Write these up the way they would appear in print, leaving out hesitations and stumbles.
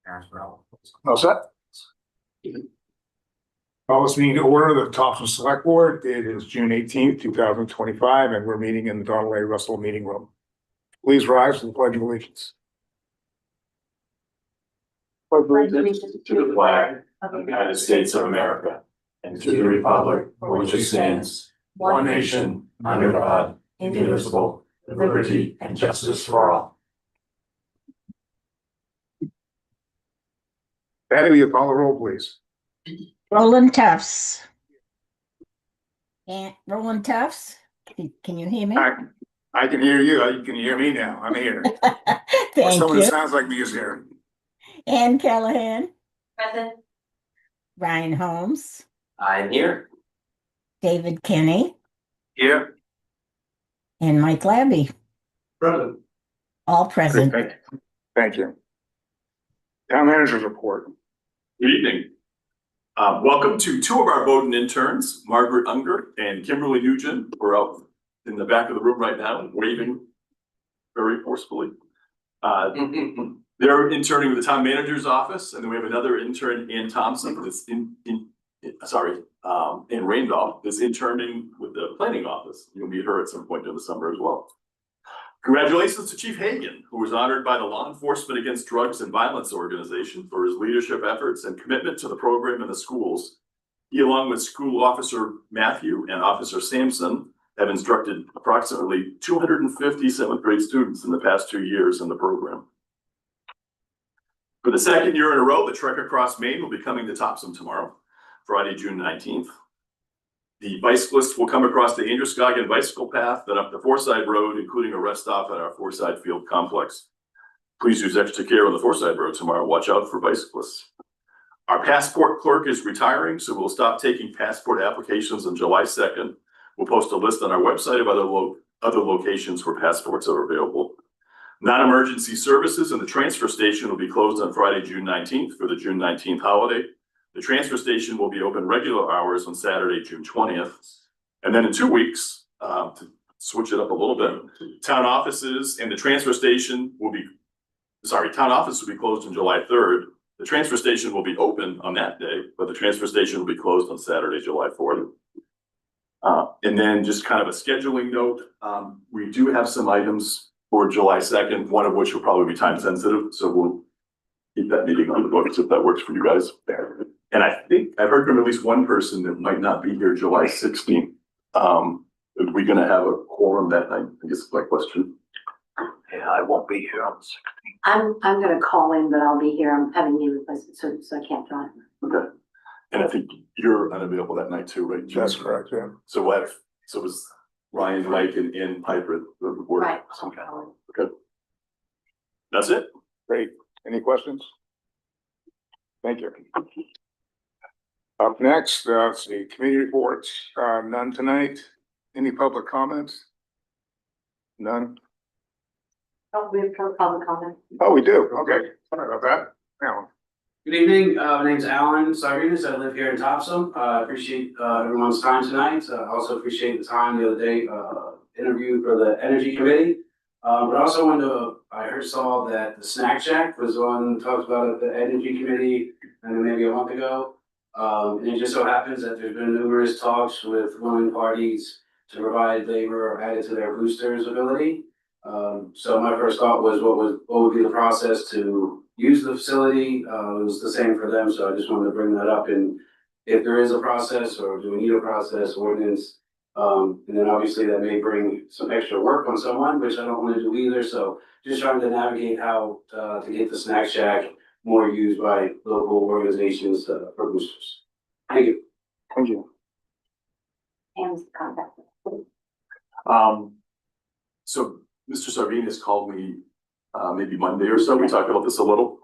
All set? Call this meeting to order, the Topsham Select Board. It is June 18th, 2025, and we're meeting in the Donald A. Russell Meeting Room. Please rise for the Pledge of Allegiance. Pledge allegiance to the flag of the United States of America and to the republic for which it stands, one nation, under God, indivisible, with liberty and justice for all. Patty, will you call the roll, please? Roland Tufts. And Roland Tufts, can you hear me? I can hear you. You can hear me now. I'm here. Thank Someone you. that sounds like me is here. Ann Callahan, Present. Ryan Holmes, I'm here. David Kenny, Here. and Mike Labby, Present. all present. Thank you. Town Manager's Report. Good evening. Welcome to two of our Bowdoin interns, Margaret Unger and Kimberly Nugent. We're out in the back of the room right now, waving very forcefully. They're interning with the town manager's office, and then we have another intern, Ann Thompson, that's in Randolph, that's interning with the planning office. You'll meet her at some point in the summer as well. Congratulations to Chief Hagan, who was honored by the Law Enforcement Against Drugs and Violence organization for his leadership efforts and commitment to the program in the schools. He, along with School Officer Matthew and Officer Sampson, have instructed approximately 250 seventh grade students in the past 2 years in the program. For the second year in a row, the Trek Across Maine will be coming to Topsham tomorrow, Friday, June 19th. The bicyclists will come across the Androscoggin bicycle path, then up the Forsyth Road, including a rest stop at our Forsyth Field complex. Please use extra care on the Forsyth Road tomorrow. Watch out for bicyclists. Our passport clerk is retiring, so we'll stop taking passport applications on July 2nd. We'll post a list on our website of other locations where passports are available. Non-emergency services in the transfer station will be closed on Friday, June 19th for the June 19th holiday. The transfer station will be open regular hours on Saturday, June 20th. And then in 2 weeks, to switch it up a little bit, town offices and the transfer station will be, town office will be closed on July 3rd. The transfer station will be open on that day, but the transfer station will be closed on Saturday, July 4th. And then just kind of a scheduling note, we do have some items for July 2nd, one of which will probably be time sensitive. So we'll keep that meeting on the books if that works for you guys. And I think I've heard from at least one person that might not be here July 16th. Are we going to have a quorum that night? I guess is my question. Yeah, I won't be here on the 16th. I'm gonna call in, but I'll be here. I'm having knee replacement, so I can't join. Okay. And I think you're unavailable that night too, right? That's correct, yeah. So what, so it was Ryan, Mike, and Piper, the board? Right. Okay. That's it. Great. Any questions? Thank you. Up next, let's see, committee reports, none tonight. Any public comments? None? Oh, we have public comment. Oh, we do. Okay. Sorry about that. Now, Good evening, my name's Alan Sardinas, I live here in Topsham. Appreciate everyone's time tonight. Also appreciate the time the other day, interview for the Energy Committee. But also saw that the Snack Shack was on, talked about at the Energy Committee, and then maybe a month ago. And it just so happens that there's been numerous talks with willing parties to provide labor or add it to their boosters ability. So my first thought was what would be the process to use the facility. It was the same for them, so I just wanted to bring that up. And if there is a process, or do we need a process, ordinance, and then obviously that may bring some extra work on someone, which I don't want to do either. So just trying to navigate how to get the Snack Shack more used by local organizations for boosters. Thank you. thank you. And contact. So Mr. Sardinas called me maybe Monday or so. We talked about this a little.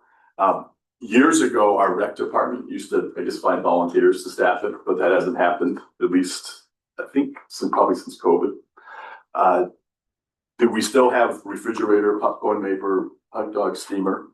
Years ago, our rec department used to, I guess, find volunteers to staff it, but that hasn't happened, at least, I think, probably since COVID. We still have refrigerator, popcorn maker, hot dog steamer.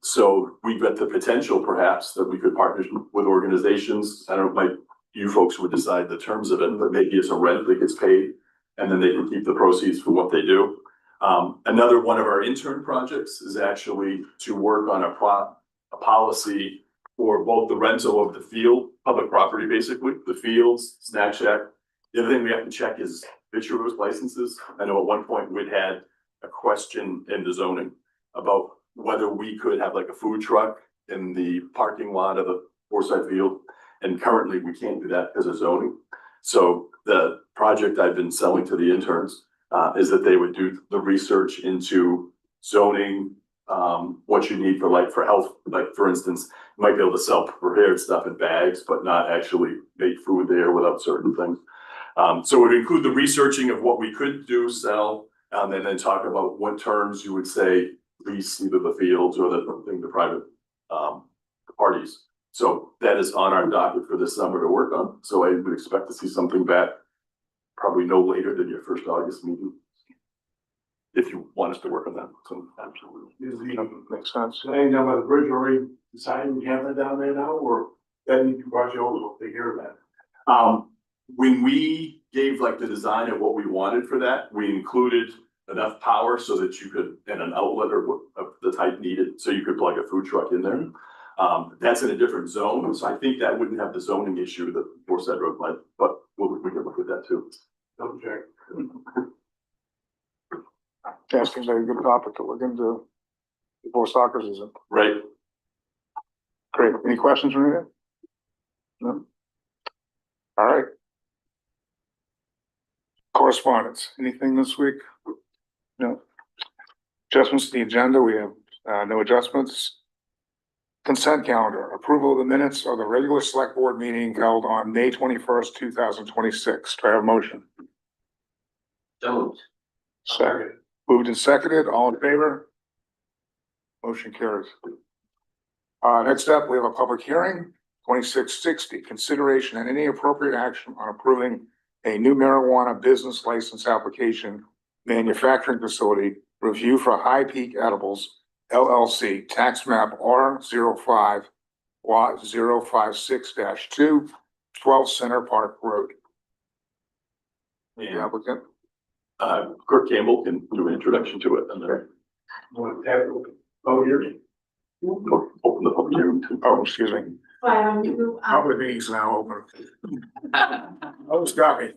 So we've got the potential perhaps that we could partner with organizations. I don't know, you folks would decide the terms of it, but maybe it's a rent that gets paid and then they can keep the proceeds for what they do. Another one of our intern projects is actually to work on a policy for both the rental of the field, public property, basically, the fields, snack shack. The other thing we have to check is vitreous licenses. I know at one point we'd had a question in the zoning about whether we could have like a food truck in the parking lot of the Forsyth Field. And currently we can't do that because of zoning. So the project I've been selling to the interns is that they would do the research into zoning, what you need for health, like for instance, you might be able to sell prepared stuff in bags, but not actually make food there without certain things. So it would include the researching of what we could do, sell, and then talk about what terms you would say lease either the fields or the private parties. So that is on our docket for this summer to work on. So I would expect to see something back probably no later than your first August meeting. If you want us to work on that, so absolutely. Makes sense. Saying down by the bridge already decided we have that down there now, or that need to watch over will take care of that? When we gave like the design of what we wanted for that, we included enough power so that you could, and an outlet or of the type needed, so you could plug a food truck in there. That's in a different zone, so I think that wouldn't have the zoning issue that Forsyth Road might, but we can look at that too. Double check. That seems like a good topic to look into before soccer season. Right. Great. Any questions from you? No? All right. Correspondence. Anything this week? No. Adjustments to the agenda. We have no adjustments. Consent calendar. Approval of the minutes of the regular select board meeting held on May 21st, 2026. Do I have a motion? Don't. Second. Moved and seconded. All in favor? Motion carries. Next up, we have a public hearing, 2660, consideration and any appropriate action on approving a new marijuana business license application, manufacturing facility, review for High Peak Edibles, LLC, tax map R05, lot 056-2, 12 Center Park Road. The And applicant. Kurt Campbell can do an introduction to it and then open the public hearing too. Oh, excuse me. Public meetings now open. Oh, got me.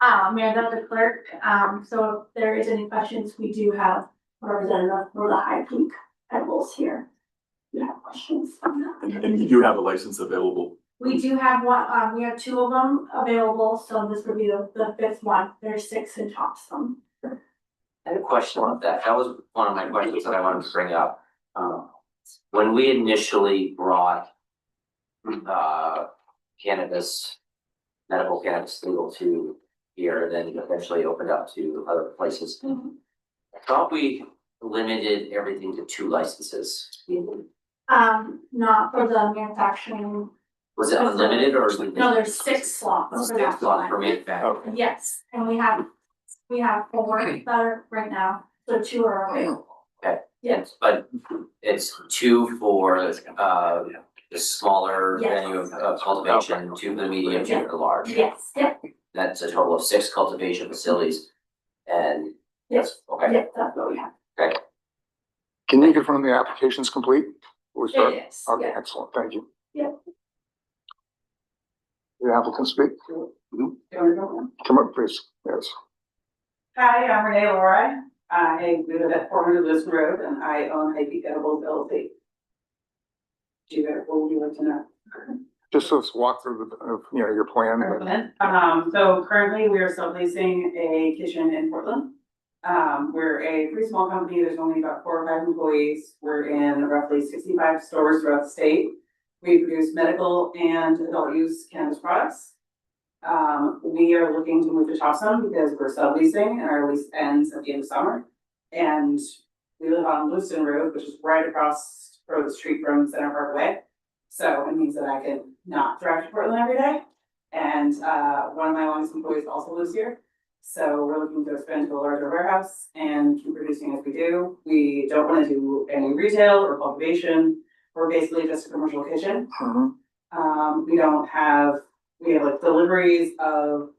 Amanda, the clerk, so if there is any questions, we do have a representative for the High Peak Edibles here. You have questions on that? And you do have a license available. We do have one, we have two of them available, so this would be the fifth one. There's 6 in Topsham. I had a question about that. That was one of my questions that I wanted to bring up. When we initially brought cannabis, medical cannabis legal to here, and then eventually opened up to other places. I thought we limited everything to 2 licenses. Not for the manufacturing. Was it unlimited or? No, there's 6 slots for that Slots for one. manufacturing. Okay. Yes, and we have 4 that are right now, so 2 are available. Okay. Yes. But it's 2 for the smaller Yes. venue of cultivation, 2 for the medium, 2 for the large. Yes, yep, That's a total of 6 cultivation facilities. And yes, okay, yep, that's what we have. Can you confirm the application's complete? Before we start? It is, Okay, yeah. excellent. Thank you. Yeah. The applicant speak. Come up, please. Yes. Hi, I'm Renee Leroy. I live at 400 Liston Road and I own High Peak Edibles LLC. What would you like to know? Just let's walk through your plan. So currently we're subleasing a kitchen in Portland. We're a pretty small company. There's only about 4 or 5 employees. We're in roughly 65 stores throughout the state. We produce medical and adult use cannabis products. We are looking to move to Topsham because we're subleasing and our lease ends at the end of summer. And we live on Lewiston Road, which is right across the street from Center Park Way. So it means that I can not drive to Portland every day. And one of my longest employees also lives here. So we're looking to expand to a larger warehouse and keep producing as we do. We don't want to do any retail or cultivation. We're basically just a commercial kitchen. We have like deliveries of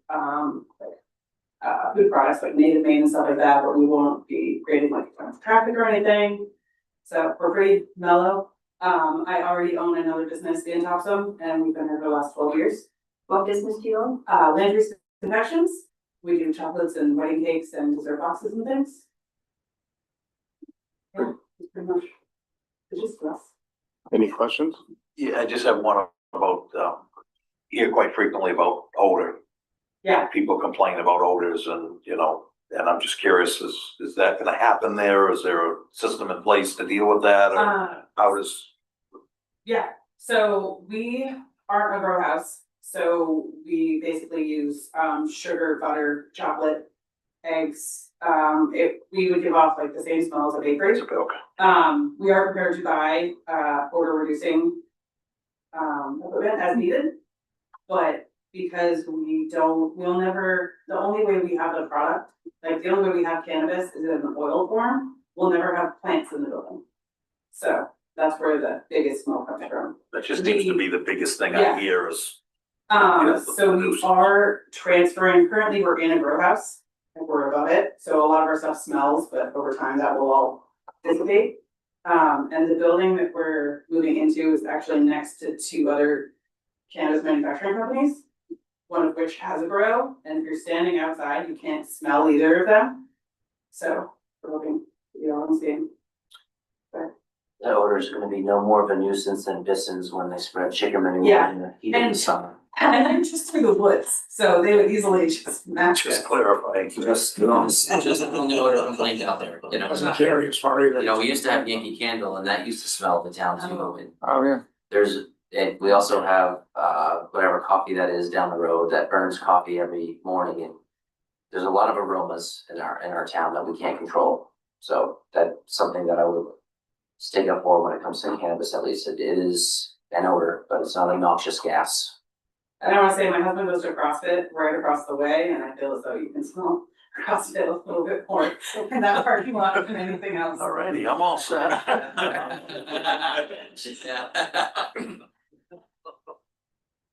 food products like native Maine and stuff like that, but we won't be creating like a ton of traffic or anything. So we're pretty mellow. I already own another business in Topsom and we've been here for the last 12 years. What business do you own? Landry's Confections. We do chocolates and wedding cakes and dessert boxes and things. Yeah, it's pretty much, it's just us. Any questions? Yeah, I just have one about, hear quite frequently about odor. Yeah. People complain about odors and, and I'm just curious, is that gonna happen there? Is there a system in place to deal with that? Or how does? Yeah, so we aren't a grow house, so we basically use sugar, butter, chocolate, eggs. We would give off like the same smell as a bakery. Okay. We are prepared to buy odor reducing equipment as needed. But because we'll never, the only way we have the product, like the only way we have cannabis is in an oil form, we'll never have plants in the building. So that's where the biggest smoke comes from. That just seems to be the biggest thing Yeah. I hear is. So we are transferring, currently we're in a grow house and we're above it. So a lot of our stuff smells, but over time that will all dissipate. And the building that we're moving into is actually next to 2 other cannabis manufacturing companies. One of which has a grow, and if you're standing outside, you can't smell either of them. So we're hoping to be all in the same. That odor is gonna be no more of a nuisance than Bisson's when they spread chicken manure Yeah. in the heat of the And- summer. And they're just through the woods, so they would easily just match Just it. clarifying. Just an odor complaint out there, Doesn't carry as far either. We used to have Yankee Candle and that used to smell the town too. And Oh, yeah. and we also have, whatever coffee that is down the road that burns coffee every morning. And there's a lot of aromas in our town that we can't control. So that's something that I would stick up for when it comes to cannabis, at least. It is an odor, but it's not a noxious gas. And I wanna say, my husband goes to CrossFit right across the way, and I feel as though you can smell CrossFit a little bit more in that parking lot than anything else. Alrighty, I'm all set.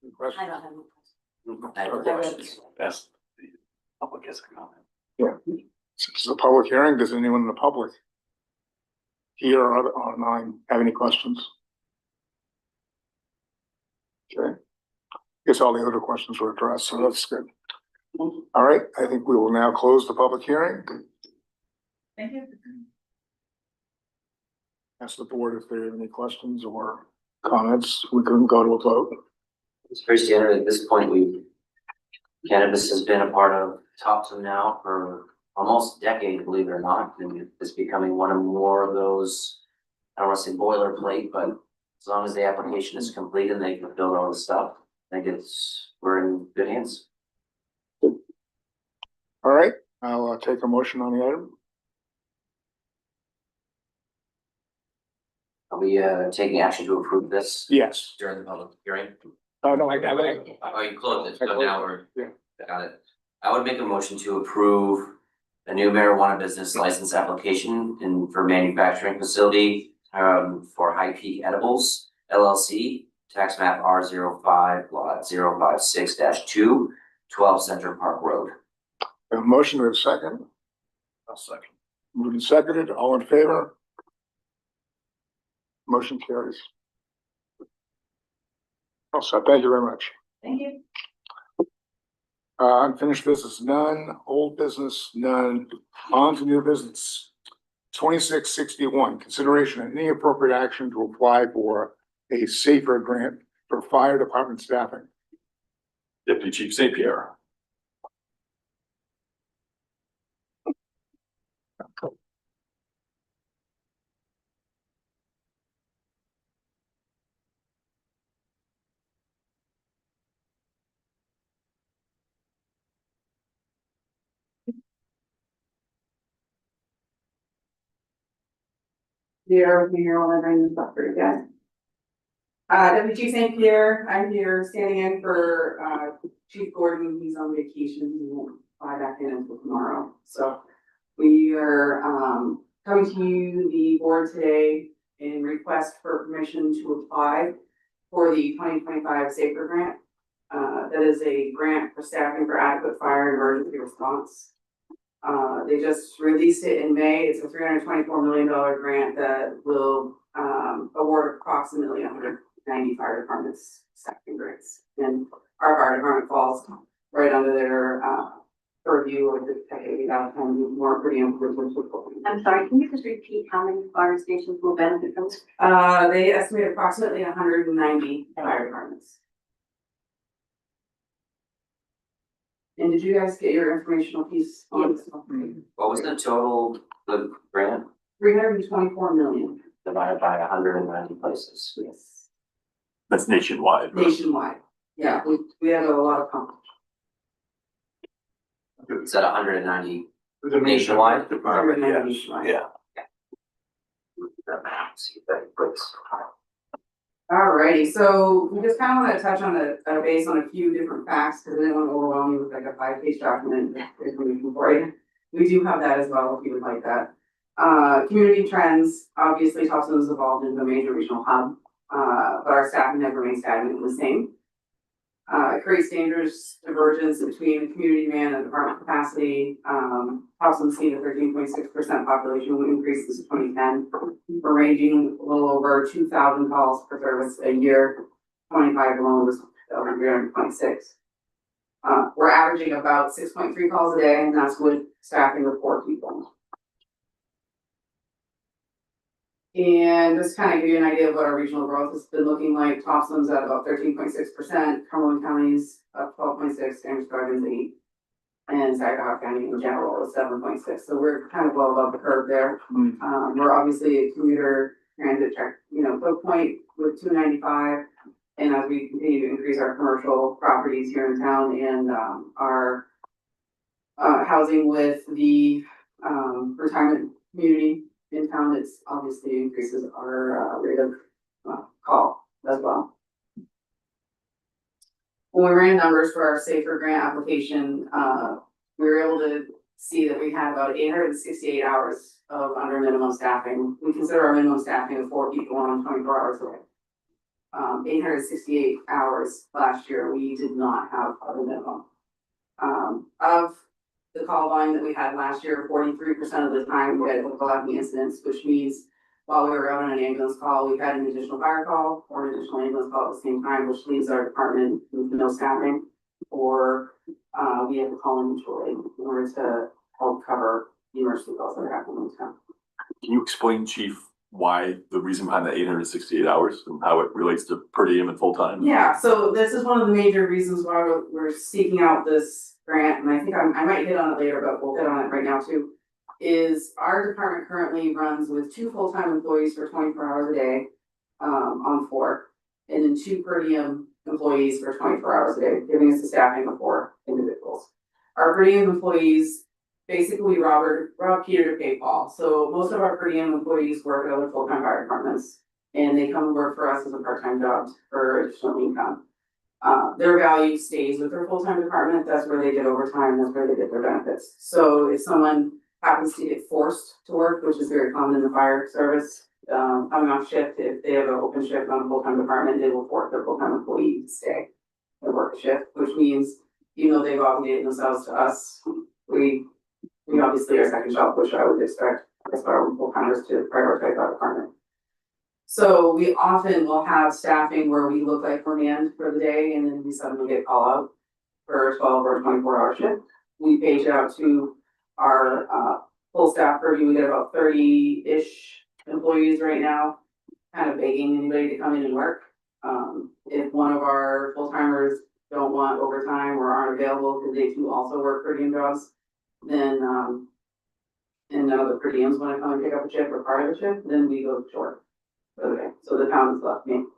Any questions? I don't have any questions. I have questions. That's the public has a comment. Since it's a public hearing, does anyone in the public here or online have any questions? Okay. Guess all the other questions were addressed, so that's good. All right, I think we will now close the public hearing. Thank you. Ask the board if there are any questions or comments. We couldn't go to a vote. It's pretty standard at this point. Cannabis has been a part of Topsom now for almost a decade, believe it or not, and it's becoming one of more of those, I don't wanna say boilerplate, but as long as the application is complete and they can build all the stuff, I think we're in good hands. All right, I'll take a motion on the item. Are we taking action to approve this Yes. during the public hearing? Oh, no, Oh, you closed it, I so closed now it, we're. yeah. Got it. I would make a motion to approve a new marijuana business license application for manufacturing facility for High Peak Edibles LLC, tax map R05 lot 056-2, 12 Central Park Road. A motion with a second. I'll second. Moved and seconded, all in favor? Motion carries. Also, thank you very much. Thank you. Unfinished business, none. Old business, none. On to new business. 2661, consideration of any appropriate action to apply for a safer grant for fire department staffing. Deputy Chief St. Pierre. Bear with me here while I bring this up for you guys. Deputy Chief St. Pierre, I'm here standing in for Chief Gordon. He's on vacation. He won't fly back in until tomorrow. So we are coming to you, the board today, in request for permission to apply for the 2025 Safer Grant. That is a grant for staffing for adequate fire and emergency response. They just released it in May. It's a $324 million grant that will award approximately 190 fire departments staffing grants. And our fire department falls right under their purview of the technically outcome more pretty improvements. I'm sorry, can you just repeat how many fire stations will benefit from this? They estimate approximately 190 fire departments. And did you guys get your informational piece on this? What was the total, the grant 324 million, divided by 190 places? yes, That's nationwide. right? nationwide. Yeah, we have a lot of competition. Is that 190 nationwide? Department, yes, yeah. See if that equates. Alrighty, so we just kind of want to touch on a base on a few different facts, because I didn't want to overwhelm you with like a 5-page document information for you. We do have that as well, if you would like that. Community trends, obviously Topsham has evolved into a major regional hub, but our staffing has remained stagnant and the same. It creates dangerous divergence between community demand and department capacity. Topsham's seen a 13.6% population increase since 2010. We're ranging a little over 2,000 calls per service a year. 25 alone was over 326. We're averaging about 6.3 calls a day, and that's with staffing of 4 people. And just kind of give you an idea of what our regional growth has been looking like. Topsham's at about 13.6%, Cumberland County's up 12.6%, Androscoggin's 8%, and Saginaw County in general is 7.6%. So we're kind of well above the curve there. We're obviously a commuter transit check, choke point with 295. And as we continue to increase our commercial properties here in town and our housing with the retirement community in town, it's obviously increases our rate of call as well. When we ran numbers for our safer grant application, we were able to see that we had about 868 hours of under minimum staffing. We consider our minimum staffing of 4 people on 24 hours a day. 868 hours last year, we did not have other minimum. Of the call volume that we had last year, 43% of the time we had overlapping incidents, which means while we were out on an ambulance call, we had an additional fire call or an additional ambulance call at the same time, which leaves our department with no staffing, or we have to call in mutually in order to help cover the emergency calls that are happening in town. Can you explain, Chief, why the reason behind the 868 hours and how it relates to per diem and full time? Yeah, so this is one of the major reasons why we're seeking out this grant, and I think I might hit on it later, but we'll hit on it right now too. Is our department currently runs with 2 full-time employees for 24 hours a day on 4, and then 2 per diem employees for 24 hours a day, giving us a staffing of 4 individuals. Our per diem employees basically rob Peter to pay Paul. So most of our per diem employees work at other full-time fire departments, and they come and work for us as a part-time job for additional income. Their value stays with their full-time department. That's where they get overtime. That's where they get their benefits. So if someone happens to get forced to work, which is very common in the fire service, coming off shift, if they have an open shift on a full-time department, they will force their full-time employee to stay and work a shift, which means, even though they've obligated themselves to us, we obviously are second shop, which I would expect as our full-timers to prioritize our department. So we often will have staffing where we look like we're manned for the day, and then we suddenly get call out for a 12 or 24-hour shift. We page out to our full staff purview. We get about 30-ish employees right now, kind of begging anybody to come in and work. If one of our full-timers don't want overtime or aren't available because they too also work per diem jobs, then and none of the per diems want to come and pick up a shift or part of a shift, then we go short. Okay, so the town is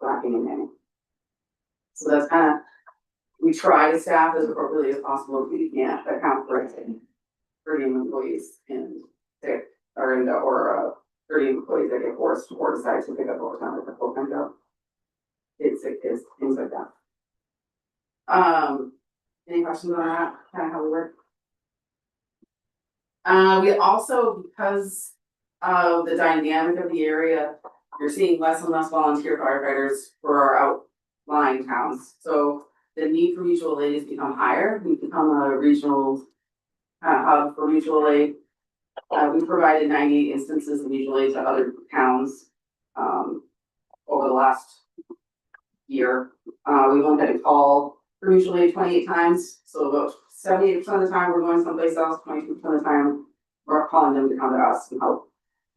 lacking in many. So that's kind of, we try to staff as appropriately as possible. We can't account for per diem employees and sick or per diem employees that get forced or decide to pick up overtime with a full-time job. Kids, sick kids, things like that. Any questions on that? Kind of how we work? We also, because of the dynamic of the area, you're seeing less and less volunteer firefighters for our outlying towns. So the need for mutual aid has become higher. We've become a regional hub for mutual aid. We've provided 98 instances of mutual aid to other towns over the last year. We've only had a call for mutual aid 28 times, so about 78% of the time we're going someplace else, 22% of the time we're calling them to come to us and help.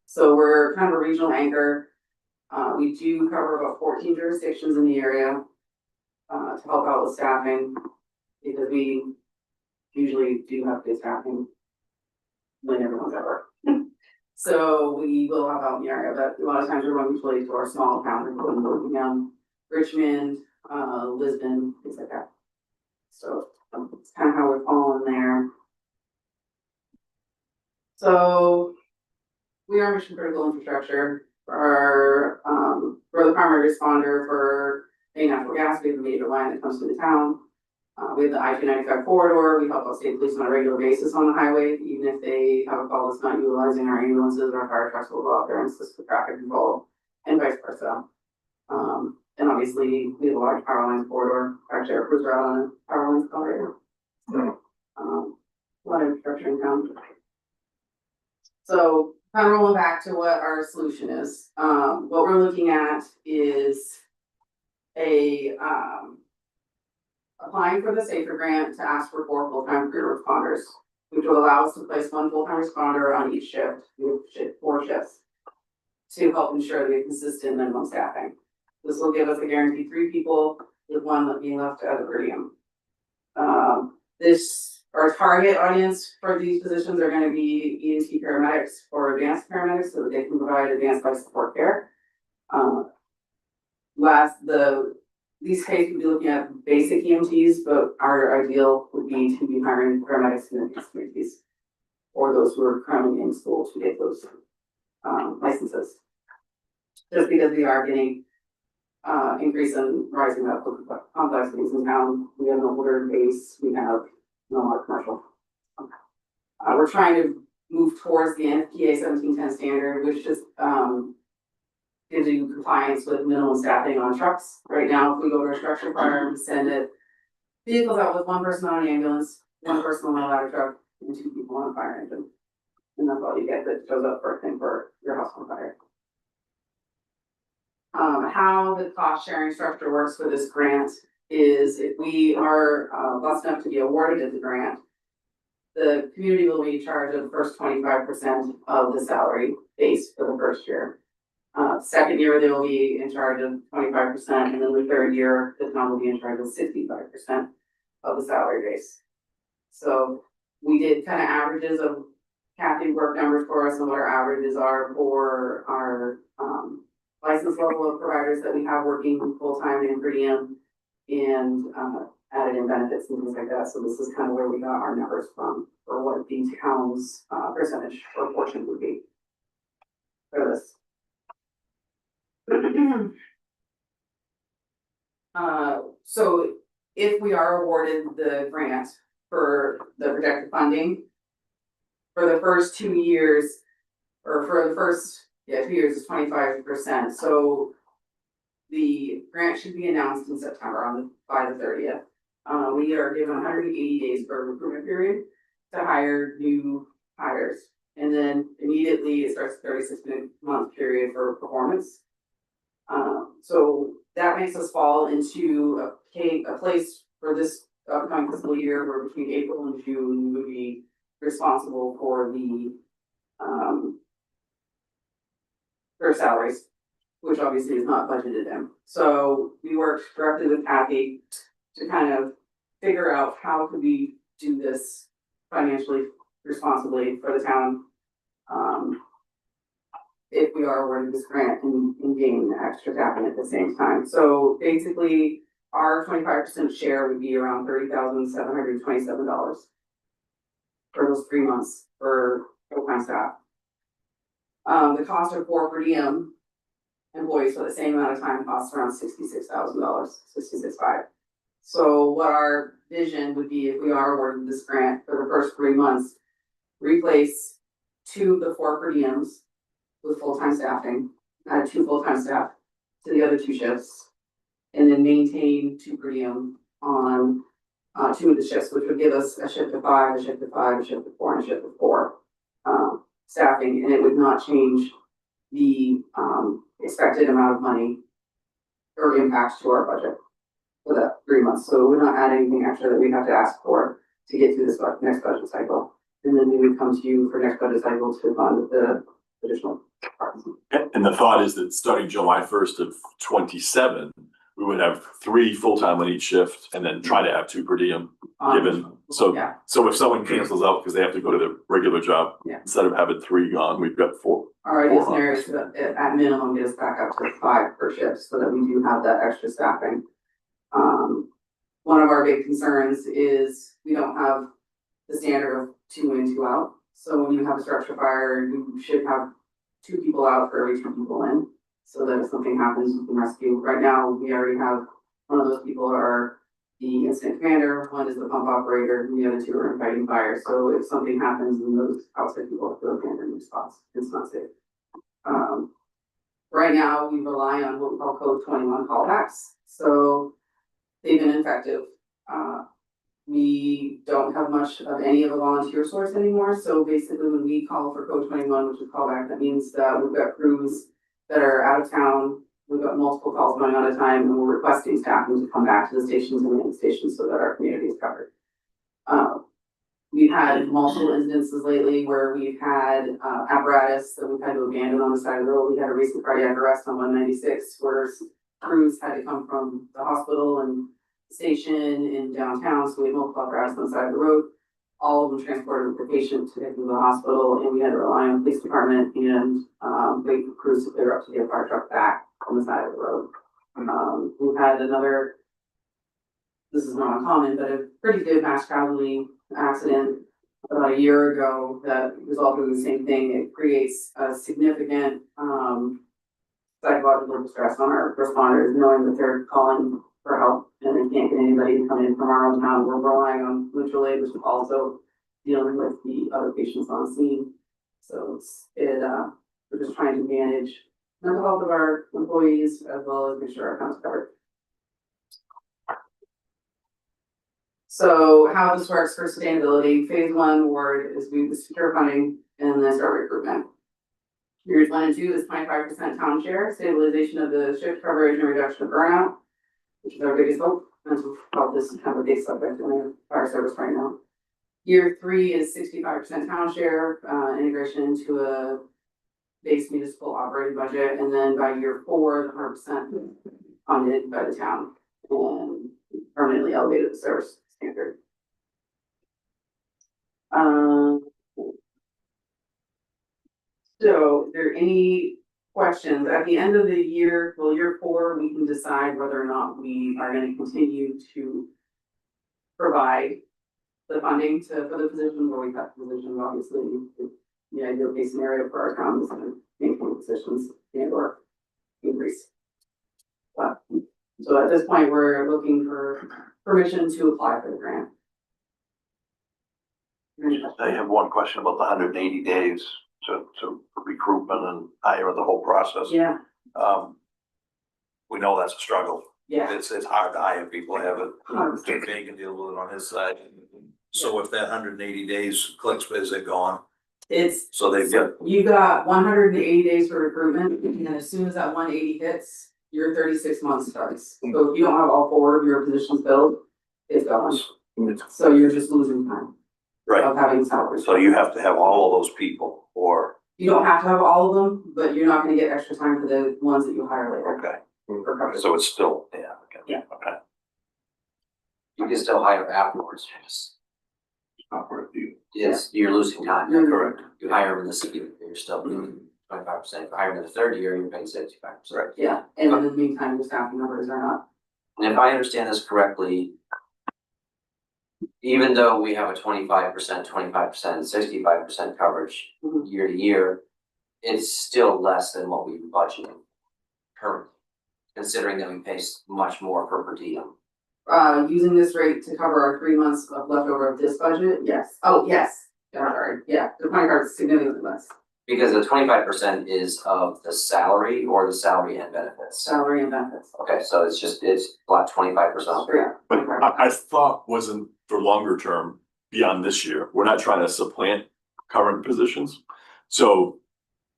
So we're kind of a regional anchor. We do cover about 14 jurisdictions in the area to help out with staffing, because we usually do have good staffing when everyone's ever. So we will have out in the area, but a lot of times we're going mutual aid to our small towns, including Birmingham, Richmond, Lisbon, things like that. So it's kind of how we're falling there. So we are mission critical infrastructure for the primary responder for Maine natural gas. We have a major line that comes to the town. We have the I-295 corridor. We help out state police on a regular basis on the highway, even if they have a call that's not utilizing our ambulances, our fire trucks will go out there and assist with traffic control, and vice versa. And obviously, we have a large power lines corridor. Actually, our crews are out on a power lines corridor. So, a lot of infrastructure in town. So, kind of rolling back to what our solution is. What we're looking at is applying for the SAFER grant to ask for 4 full-time career responders, which will allow us to place 1 full-time responder on each shift. We have 4 shifts to help ensure the consistent minimum staffing. This will give us a guaranteed 3 people, with 1 being left as a per diem. Our target audience for these positions are going to be EMT paramedics or advanced paramedics, so that they can provide advanced life support care. These cases would be looking at basic EMTs, but our ideal would be to be hiring paramedics in advanced communities, or those who are currently in school to get those licenses. Just because we are getting increase in rising up complexities in town. We have no order base, we have no more commercial. We're trying to move towards the NFPA 1710 standard, which just gives you compliance with minimum staffing on trucks. Right now, if we go to a structure fire, we send it vehicles out with 1 person on an ambulance, 1 person on a ladder truck, and 2 people on a fire engine. And that's all you get that shows up for a thing for your house on fire. How the cost sharing structure works for this grant is, if we are blessed enough to be awarded the grant, the community will be in charge of the first 25% of the salary base for the first year. Second year, they will be in charge of 25%, and then the third year, the town will be in charge of 65% of the salary base. So we did kind of averages of Kathy work numbers for us and what our averages are for our license level of providers that we have working full-time and per diem, and added in benefits and things like that. So this is kind of where we got our numbers from, or what the town's percentage or portion would be for this. So if we are awarded the grant for the projected funding, for the first 2 years, or for the first 2 years is 25%. So the grant should be announced in September by the 30th. We are given 180 days for a recruitment period to hire new hires. And then immediately it starts a 36-month period for performance. So that makes us fall into a place for this upcoming fiscal year where between April and June, we would be responsible for the for salaries, which obviously is not budgeted in. So we worked directly with Kathy to kind of figure out how could we do this financially responsibly for the town, if we are awarded this grant and gain extra staffing at the same time. So basically, our 25% share would be around $30,727 for those 3 months for full-time staff. The cost of 4 per diem employees for the same amount of time costs around $66,000, $66,500. So what our vision would be, if we are awarded this grant for the first 3 months, replace 2 of the 4 per diems with full-time staffing, add 2 full-time staff to the other 2 shifts, and then maintain 2 per diem on two of the shifts, which would give us a shift of 5, a shift of 5, a shift of 4, and a shift of 4 staffing, and it would not change the expected amount of money or impact to our budget for that 3 months. So we're not adding anything extra that we have to ask for to get through this next budget cycle. And then we would come to you for next budget cycle to fund the additional parts. And the thought is that starting July 1st of 27, we would have 3 full-time on each shift and then try to have 2 per diem given. So, Yeah. so if someone cancels out because they have to go to their regular job, Yeah. instead of having 3 gone, we've got 4. Our ideal 4 on. scenario is to, at minimum, get us back up to 5 per shift so that we do have that extra staffing. One of our big concerns is we don't have the standard of 2 in, 2 out. So when you have a structure fire, you should have 2 people out for every 2 people in. So that if something happens, you can rescue. Right now, we already have, one of those people are the incident commander, one is the pump operator, and the other 2 are in fighting fire. So if something happens, then those outside people have to abandon spots. It's not safe. Right now, we rely on what we call code 21 callbacks. So they've been effective. We don't have much of any of a volunteer source anymore. So basically when we call for code 21, which is callback, that means that we've got crews that are out of town. We've got multiple calls going on at a time and we're requesting staffing to come back to the stations and man the stations so that our community is covered. We've had multiple incidences lately where we've had apparatus that we've had to abandon on the side of the road. We had a recent cardiac arrest on 196 where crews had to come from the hospital and station in downtown, so we had multiple apparatus on the side of the road. All of them transported the patient to get to the hospital, and we had to rely on police department and wait for crews to clear up to get a fire truck back on the side of the road. We've had another, this is not uncommon, but a pretty good mass casualty accident about a year ago that resulted in the same thing. It creates a significant psychological distress on our responders, knowing that they're calling for help and they can't get anybody to come in from our own town. We're relying on mutual aid, which is also dealing with the other patients on scene. So we're just trying to manage mental health of our employees as well as make sure our accounts covered. So how this works for sustainability, phase 1 award is we secure funding and then start recruitment. Years 1 and 2 is 25% town share, stabilization of the shift coverage and reduction of burnout, which is our biggest hope. Mental health is kind of a big subject in the fire service right now. Year 3 is 65% town share, integration into a base municipal operating budget, and then by year 4, the 100% funded by the town and permanently elevated the service standard. So, are there any questions? At the end of the year, well, year 4, we can decide whether or not we are going to continue to provide the funding for the position, or we cut the position. Obviously, the ideal case scenario for our town is to maintain positions and or increase. But, so at this point, we're looking for permission to apply for the grant. I have one question about the 180 days to recruitment and hire, the whole process. Yeah, We know that's a struggle. yeah. It's hard to hire people, have it, 100%. Jay can deal with it on his side. So if that 180 days clicks, is it gone? It's, So they've got, you got 180 days for recruitment, and as soon as that 180 hits, your 36 months starts. So if you don't have all 4 of your positions filled, it's gone. So you're just losing time right, of having salaries. so you have to have all of those people, or, You don't have to have all of them, but you're not gonna get extra time for the ones that you hire later. okay, For coverage. so it's still, yeah, okay. Yeah. Okay. You can still hire afterwards, yes, you're losing time. You're Correct. You hire them in the city, you're still doing 25%. If you hire them in the 3rd year, you're paying 75%. Right. Yeah, and in the meantime, your staffing numbers are not. And if I understand this correctly, even though we have a 25%, 25%, 65% coverage Mhm. year to year, it's still less than what we budgeted currently, considering that we pay much more per diem. Using this rate to cover our 3 months of leftover of this budget, yes. Oh, yes. Yeah, sorry, yeah, the point card is significantly less. Because the 25% is of the salary or the salary and benefits? Salary and benefits. Okay, so it's flat 25%. But I thought wasn't for longer term beyond this year. We're not trying to supplant current positions. So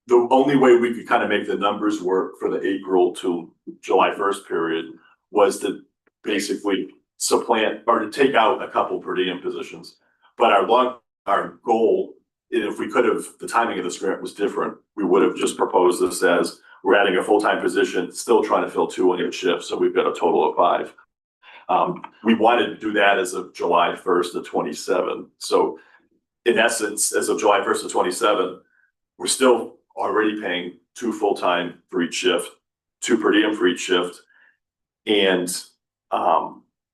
the only way we could kind of make the numbers work for the April to July 1st period was to basically supplant or to take out a couple per diem positions. But our goal, and if we could have, the timing of this grant was different, we would have just proposed this as we're adding a full-time position, still trying to fill 2 on each shift, so we've got a total of 5. We wanted to do that as of July 1st to 27. So in essence, as of July 1st to 27, we're still already paying 2 full-time for each shift, 2 per diem for each shift. And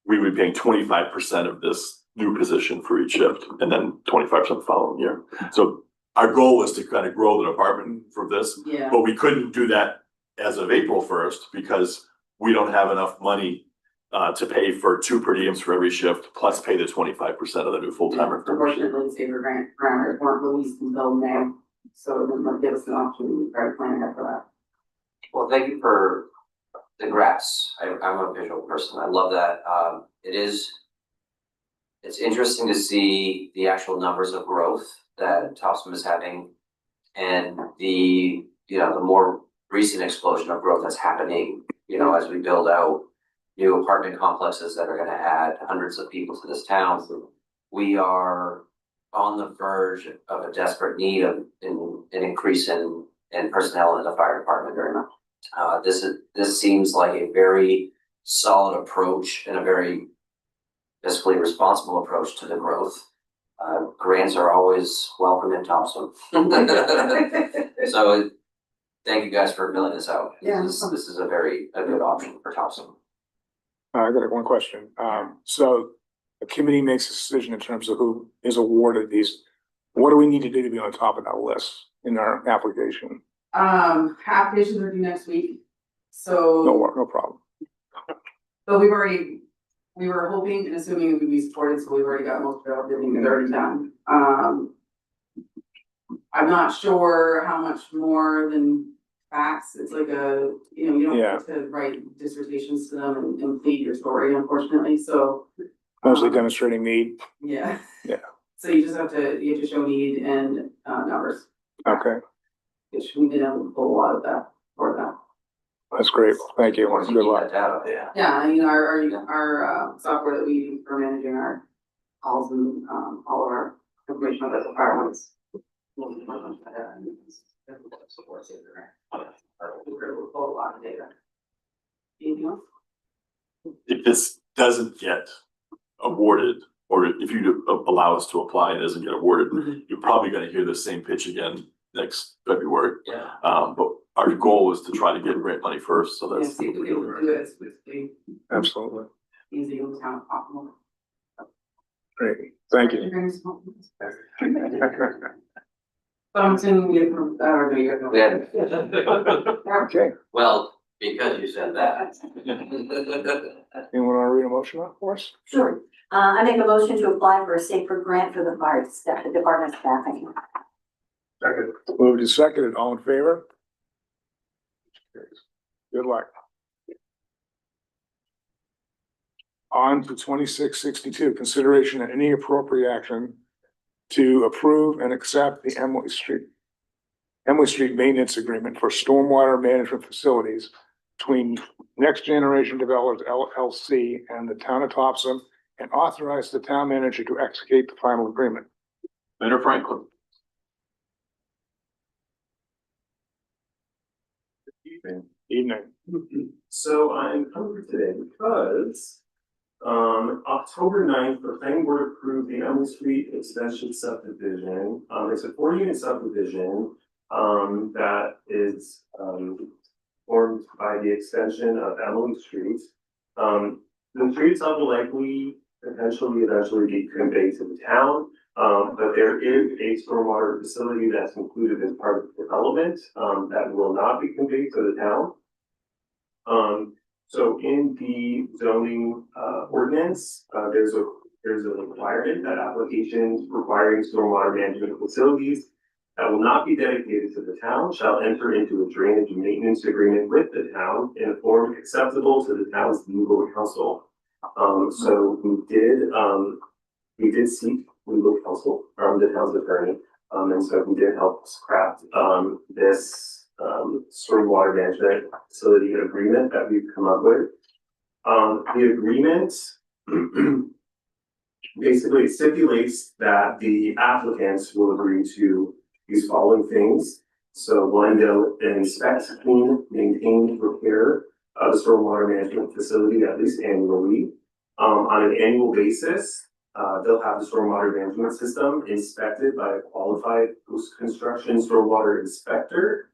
we would be paying 25% of this new position for each shift and then 25% the following year. So our goal was to kind of grow the department for this, Yeah. but we couldn't do that as of April 1st because we don't have enough money to pay for 2 per diems for every shift, plus pay the 25% of the new full-timer. Unfortunately, saver granters weren't released until May, so it didn't give us an option to try to plan ahead for that. Well, thank you for the graphs. I'm a visual person. I love that. It's interesting to see the actual numbers of growth that Topsham is having and the more recent explosion of growth that's happening, as we build out new apartment complexes that are going to add hundreds of people to this town. We are on the verge of a desperate need of an increase in personnel in the fire department very much. This seems like a very solid approach and a very fiscally responsible approach to the growth. Grants are always welcome in Topsham. So thank you guys for filling this out. Yeah. This is a good option for Topsham. I got one question. So the committee makes a decision in terms of who is awarded these. What do we need to do to be on top of that list in our application? Applications are due next week, so. No problem. But we were hoping and assuming it would be supported, so we've already got most of our bidding is already done. I'm not sure how much more than facts, it's like you don't get to write dissertations to them and plead your story, unfortunately, so. Mostly demonstrating need. Yeah. Yeah. So you have to show need and, numbers, Okay, which we didn't pull a lot of that for that. that's great. Thank you. Once Good you keep luck. that data. Yeah, and our software that we use for managing our calls and, all of our information about the departments. We'll pull a lot of data. Anything else? If this doesn't get awarded, or if you allow us to apply and it doesn't get awarded, you're probably gonna hear the same pitch again next February. Yeah. But our goal is to try to get grant money first, so Yeah, that's. see if we can do it as quickly, Absolutely. easy as kind of possible. Great. Thank you. Something we approved, or do you? We had- Okay. Well, because you said that. Anyone want to read a motion out for us? Sure. I make a motion to apply for a safer grant for the fire department staffing. Second. Moved and seconded. All in favor? Good luck. On to 2662, consideration and any appropriate action to approve and accept the Emily Street maintenance agreement for stormwater management facilities between Next Generation Developers LLC and the Town of Topsham, and authorize the town manager to execute the final agreement. Mayor Franklin. Evening. So I'm coming today because October 9th, the planning board approved the Elm Street extension subdivision. It's a 4-unit subdivision that is formed by the extension of Emily Street. The streets will likely eventually be conveyed to the town. But there is a stormwater facility that's included as part of the development that will not be conveyed to the town. So in the zoning ordinance, there's a requirement that applications requiring stormwater management facilities that will not be dedicated to the town shall enter into a drainage maintenance agreement with the town in a form acceptable to the town's legal counsel. So we did seek legal counsel from the town's attorney. And so he did help us craft, this, stormwater management facility agreement that we've come up with. The agreement basically stipulates that the applicants will agree to these following things. So one, they'll inspect, clean, maintain, repair, the stormwater management facility at least annually. On an annual basis, they'll have the stormwater management system inspected by a qualified post-construction stormwater inspector.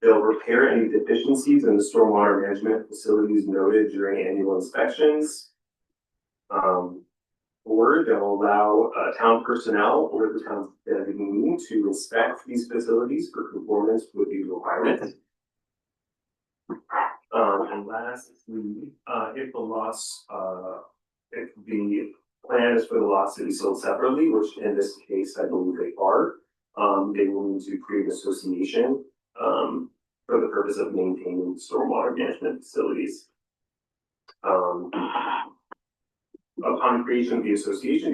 They'll repair any deficiencies in the stormwater management facilities noted during annual inspections. Or they'll allow town personnel or the town's designee to inspect these facilities for conformance with these requirements. And lastly, if the lots, if the plan is for the lots to be sold separately, which in this case, I believe they are, they will need to create an association for the purpose of maintaining stormwater management facilities. Upon creation of the association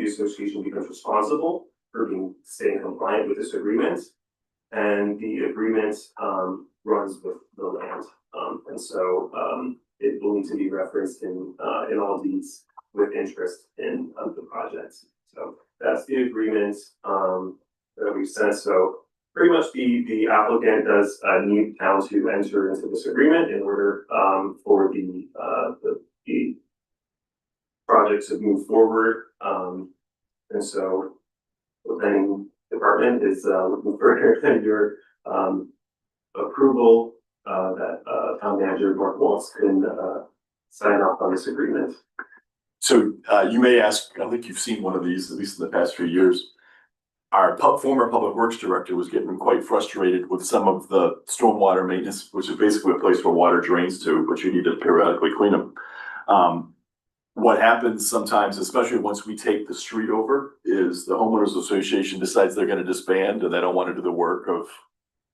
becomes responsible for staying compliant with this agreement. And the agreement runs with the land. And so it will need to be referenced in all deeds with interest in the projects. So that's the agreement that we've sent. So pretty much the applicant does need town to enter into this agreement in order for the project to move forward. And so the planning department is looking for your approval that town manager Mark Waltz can sign off on this agreement. So you may ask, I think you've seen one of these, at least in the past few years. Our former public works director was getting quite frustrated with some of the stormwater maintenance, which is basically a place where water drains to, but you need to periodically clean them. What happens sometimes, especially once we take the street over, is the homeowners association decides they're gonna disband and they don't wanna do the work of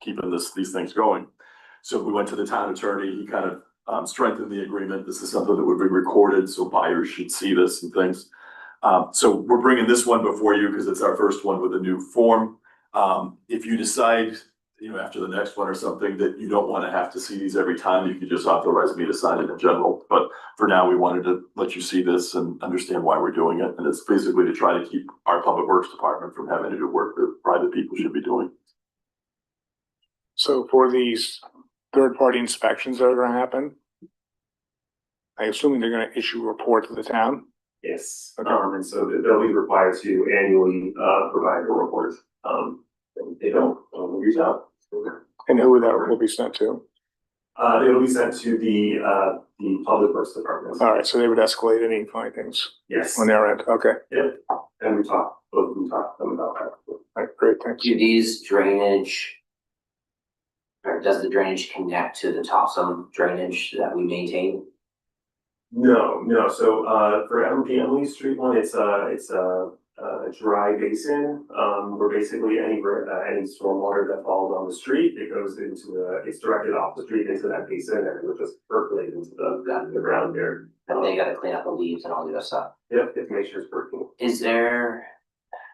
keeping these things going. So we went to the town attorney, he kind of strengthened the agreement. This is something that would be recorded, so buyers should see this and things. So we're bringing this one before you because it's our first one with a new form. If you decide, after the next one or something that you don't want to have to see these every time, you could just authorize me to sign it in general. But for now, we wanted to let you see this and understand why we're doing it. And it's basically to try to keep our public works department from having to do work that private people should be doing. So for these third-party inspections that are gonna happen, I assuming they're gonna issue a report to the town? Yes, Okay. and so they'll be required to annually provide a report. They don't reach out. And who that will be sent to? It'll be sent to the public works department. All right, so they would escalate any findings Yes. on their end. Okay, And we talked to them about that. all right, great, thanks. Do these drainage, or does the drainage connect to the Topsham drainage that we maintain? No. So for the Emily Street one, it's a dry basin. Where basically any stormwater that falls on the street, it goes into it's directed off the street into that basin and it will just percolate into the ground there. That they gotta clean up the leaves and all the other stuff. Yep, to make sure it's working. Is there,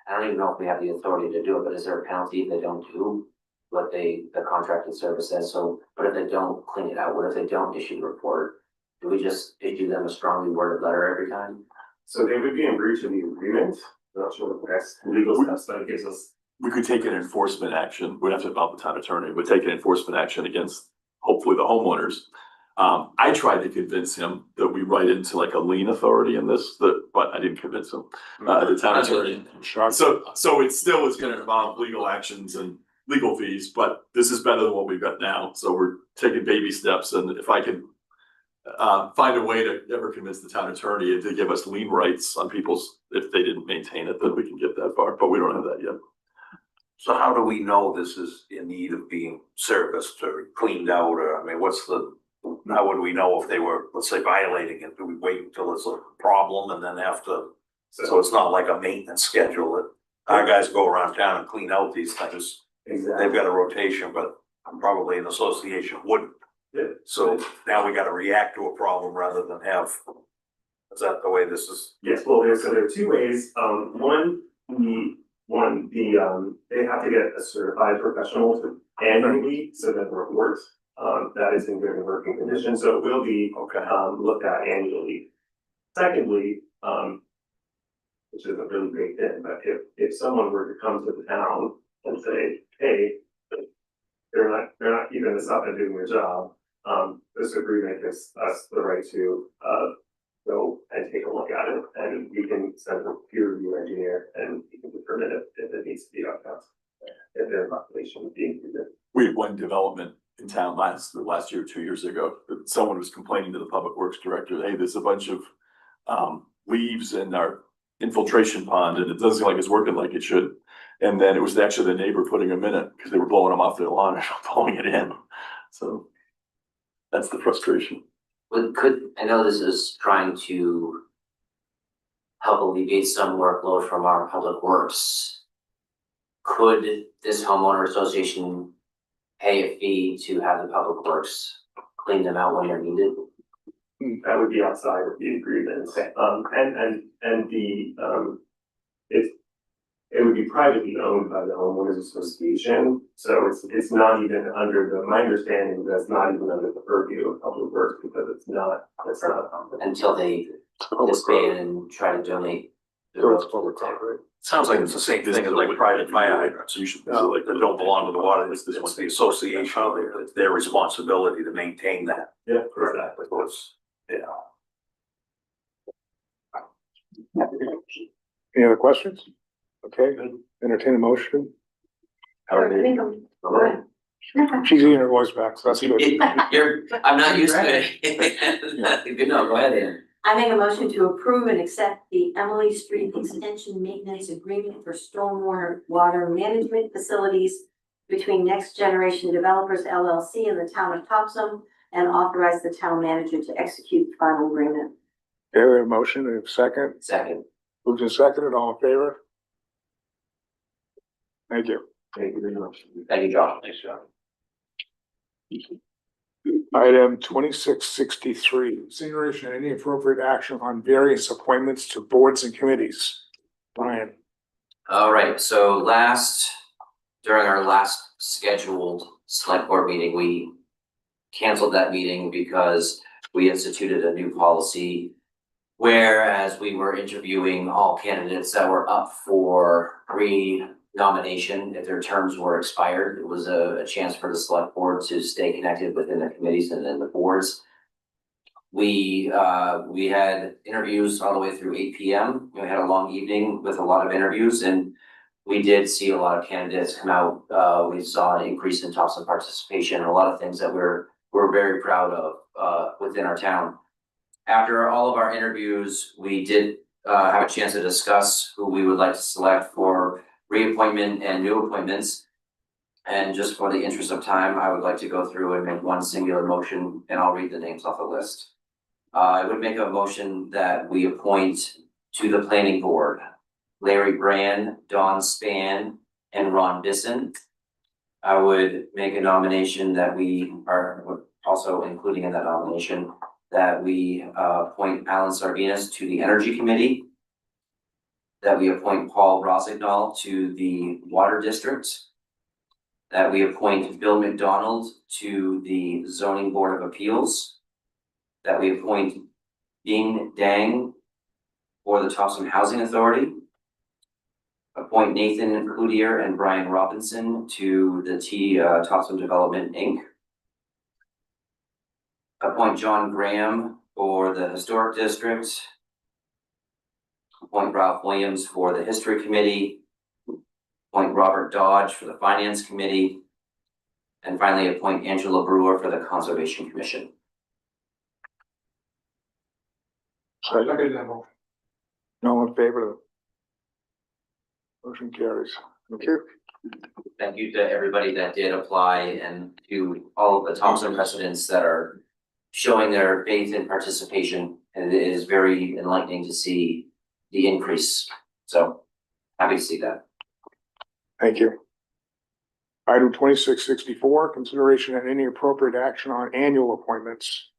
I don't even know if we have the authority to do it, but is there a penalty if they don't do what the contracted service says? So, but if they don't clean it out, what if they don't issue the report? Do we just issue them a strongly worded letter every time? So they would be in breach of the agreement. I'm not sure what the next legal steps that it gives us. We could take an enforcement action. We'd have to involve the town attorney, but take an enforcement action against hopefully the homeowners. I tried to convince him that we write into like a lien authority in this, but I didn't convince him. The town attorney. So it still is gonna involve legal actions and legal fees, but this is better than what we've got now. So we're taking baby steps, and if I can find a way to ever convince the town attorney to give us lien rights on people's, if they didn't maintain it, then we can get that far, but we don't have that yet. So how do we know this is in need of being serviced or cleaned out, or, I mean, how would we know if they were, let's say, violating it? Do we wait until it's a problem and then have to, so it's not like a maintenance schedule that our guys go around town and clean out these things. Exactly. They've got a rotation, but probably an association wouldn't. Yeah. So now we gotta react to a problem rather than have, is that the way this is? Yes, well, there are two ways. They have to get a certified professional to annually submit reports. That is in good working condition, so it will be, looked at annually. Secondly, which isn't really baked in, but if someone were to come to the town and say, hey, they're not keeping this up and doing their job, this agreement gives us the right to, go and take a look at it, and we can send a peer review engineer, and we can determine if it needs to be upped, if their population is being treated. We had one development in town last year, 2 years ago, that someone was complaining to the public works director, hey, there's a bunch of leaves in our infiltration pond and it doesn't seem like it's working like it should. And then it was actually the neighbor putting them in it because they were blowing them off their lawn and pulling it in. So that's the frustration. I know this is trying to help alleviate some workload from our public works. Could this homeowner association pay a fee to have the public works clean them out when they're needed? That would be outside of the agreement. It would be privately owned by the homeowners association, so it's not even under my understanding, that's not even under the purview of public works, because it's not. Until they disband and try to donate. Sounds like it's the same thing as like private fire hydrants. So you should. That don't belong to the water, it's the association, it's their responsibility to maintain that. Yeah, exactly. So it's, Any other questions? Okay, entertain a motion. She's getting her voice back, so that's good. I'm not used to it. No, go ahead, Ann. I make a motion to approve and accept the Emily Street Extension Maintenance Agreement for Stormwater Water Management Facilities between Next Generation Developers LLC and the Town of Topsham, and authorize the town manager to execute the final agreement. Okay, we have a motion, we have a second. Second. Moved and seconded, all in favor? Thank you. Thank you very much. Thank you, John. Thanks, John. Item 2663, consideration and any appropriate action on various appointments to boards and committees. Brian. All right, so during our last scheduled select board meeting, we canceled that meeting because we instituted a new policy. Whereas we were interviewing all candidates that were up for re-nomination, if their terms were expired, it was a chance for the select board to stay connected within the committees and then the boards. We had interviews all the way through 8 p.m. We had a long evening with a lot of interviews, and we did see a lot of candidates come out. We saw an increase in Topsham participation, a lot of things that we're very proud of within our town. After all of our interviews, we did have a chance to discuss who we would like to select for reappointment and new appointments. And just for the interest of time, I would like to go through and make one singular motion, and I'll read the names off the list. I would make a motion that we appoint to the planning board Larry Brand, Don Spann, and Ron Bisson. I would make a nomination that we are also including in that nomination that we appoint Alan Sardinas to the Energy Committee, that we appoint Paul Rossignol to the Water District, that we appoint Bill McDonald to the Zoning Board of Appeals, that we appoint Dean Dang for the Topsham Housing Authority, appoint Nathan Cloutier and Brian Robinson to the Topsham Development, Inc., appoint John Graham for the Historic District, appoint Ralph Williams for the History Committee, appoint Robert Dodge for the Finance Committee, and finally appoint Angela Brewer for the Conservation Commission. No in favor? Motion carries. Thank you. Thank you to everybody that did apply, and to all of the Topsham residents that are showing their faith and participation. And it is very enlightening to see the increase. So happy to see that. Thank you. Item 2664, consideration and any appropriate action on annual appointments.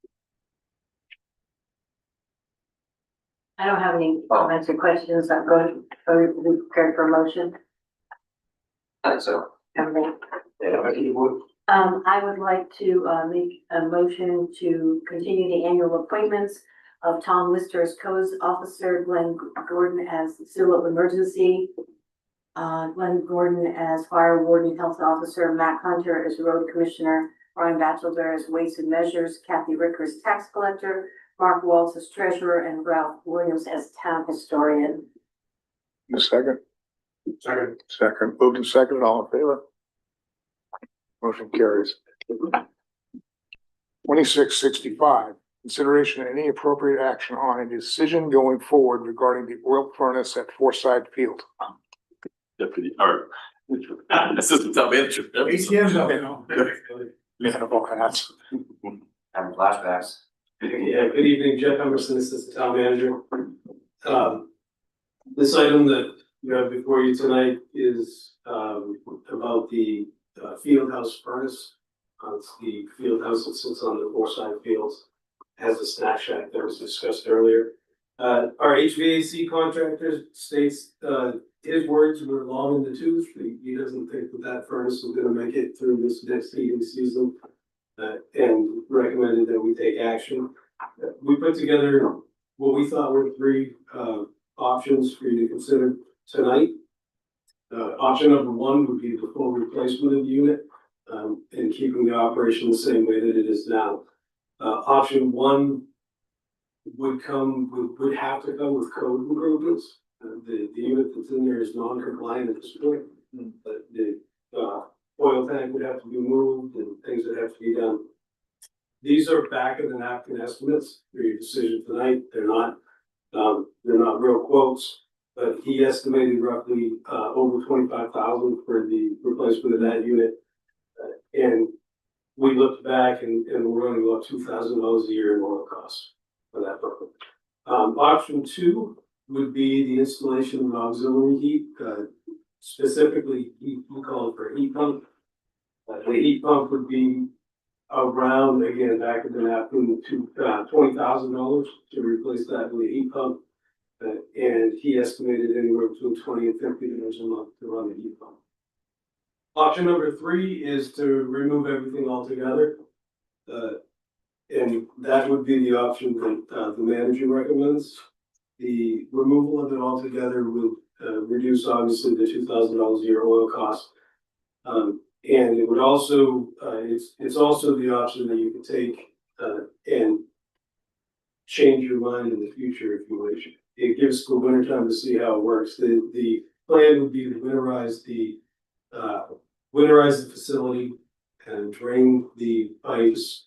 I don't have any comments or questions. I'm going to be prepared for a motion. So, Everything. I would like to, make a motion to continue the annual appointments of Tom Lister as codes officer, Glenn Gordon as civil emergency, Glenn Gordon as fire warden, health officer, Matt Hunter as road commissioner, Brian Batchelder as weights and measures, Kathy Rickers tax collector, Mark Waltz as treasurer, and Ralph Williams as town historian. A second. Second. Moved and seconded. All in favor? Motion carries. 2665, consideration and any appropriate action on a decision going forward regarding the oil furnace at Forsyth Field. Deputy, or assistant town manager. Man of all hats. having flashbacks. Yeah, good evening, Jeff Emerson, Assistant Town Manager. This item that you have before you tonight is about the field house furnace. It's the field house that sits on the Forsyth Fields, has a snack shack that was discussed earlier. Our HVAC contractor states his words were long in the tooth. He doesn't think that furnace is gonna make it through this next heating season. And recommended that we take action. We put together what we thought were three options for you to consider tonight. Option number one would be the full replacement of the unit and keeping the operation the same way that it is now. Option one would have to come with code improvements. The unit that's in there is non-compliant at this point. But the oil tank would have to be moved and things would have to be done. These are back of the napkin estimates for your decision tonight. They're not real quotes, but he estimated roughly over 25,000 for the replacement of that unit. And we looked back and we're running about $2,000 a year in oil costs for that purpose. Option two would be the installation of an auxiliary heat, specifically we call it for heat pump. The heat pump would be around, again, back in the napkin, to $20,000 to replace that with a heat pump. And he estimated anywhere between $20 and $50 a month to run the heat pump. Option number three is to remove everything altogether. And that would be the option that the manager recommends. The removal of it altogether would reduce obviously the $2,000 a year oil cost. And it would also, it's also the option that you could take and change your mind in the future if you wish. It gives the winter time to see how it works. The plan would be to winterize the facility and drain the pipes.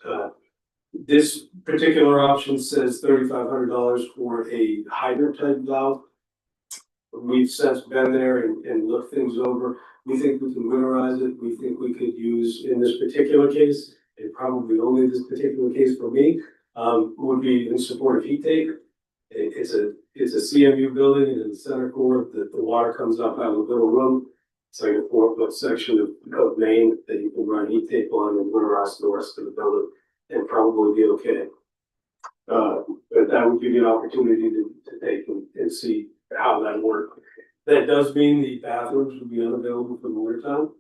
This particular option says $3,500 for a hydrant type valve. We've since been there and looked things over. We think we can winterize it. We think we could use, in this particular case, and probably only this particular case for me, would be in support of heat tape. It's a CMU building, and in the center core, the water comes up out of the little room. It's like a 4-foot section of main that you can run heat tape on and winterize the rest of the building and probably be okay. But that would give you an opportunity to take and see how that works. That does mean the bathrooms will be unavailable for the winter time.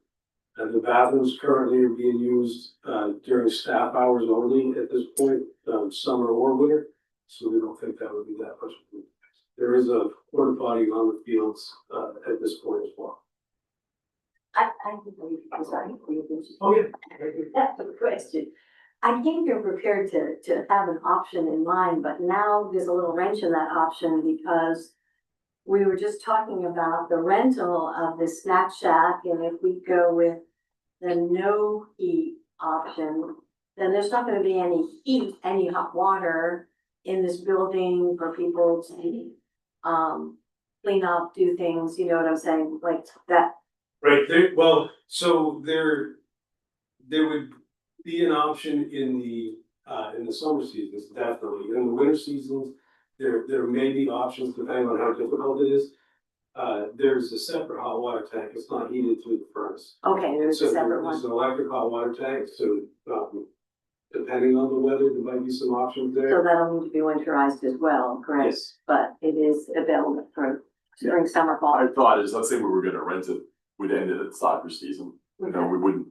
And the bathrooms currently are being used during staff hours only at this point, summer or winter. So we don't think that would be that much. There is a porta potty on the fields at this point as well. I'm sorry. Oh, yeah. That's a question. I think you're prepared to have an option in mind, but now there's a little wrench in that option because we were just talking about the rental of the snack shack, and if we go with the no heat option, then there's not gonna be any heat, any hot water in this building for people to clean up, do things, you know what I'm saying, like that. Right there, well, so there would be an option in the summer seasons, definitely. In the winter seasons, there may be options depending on how difficult it is. there's a separate hot water tank. It's not heated through the furnace. Okay, there's So a separate there's one. an electric hot water tank, so, depending on the weather, there might be some options So there. that'll need to be winterized as well, correct? Yes. But it is available for spring, summer, fall. Our thought is, let's say we were gonna rent it, we'd end it at soccer season, you know, we wouldn't.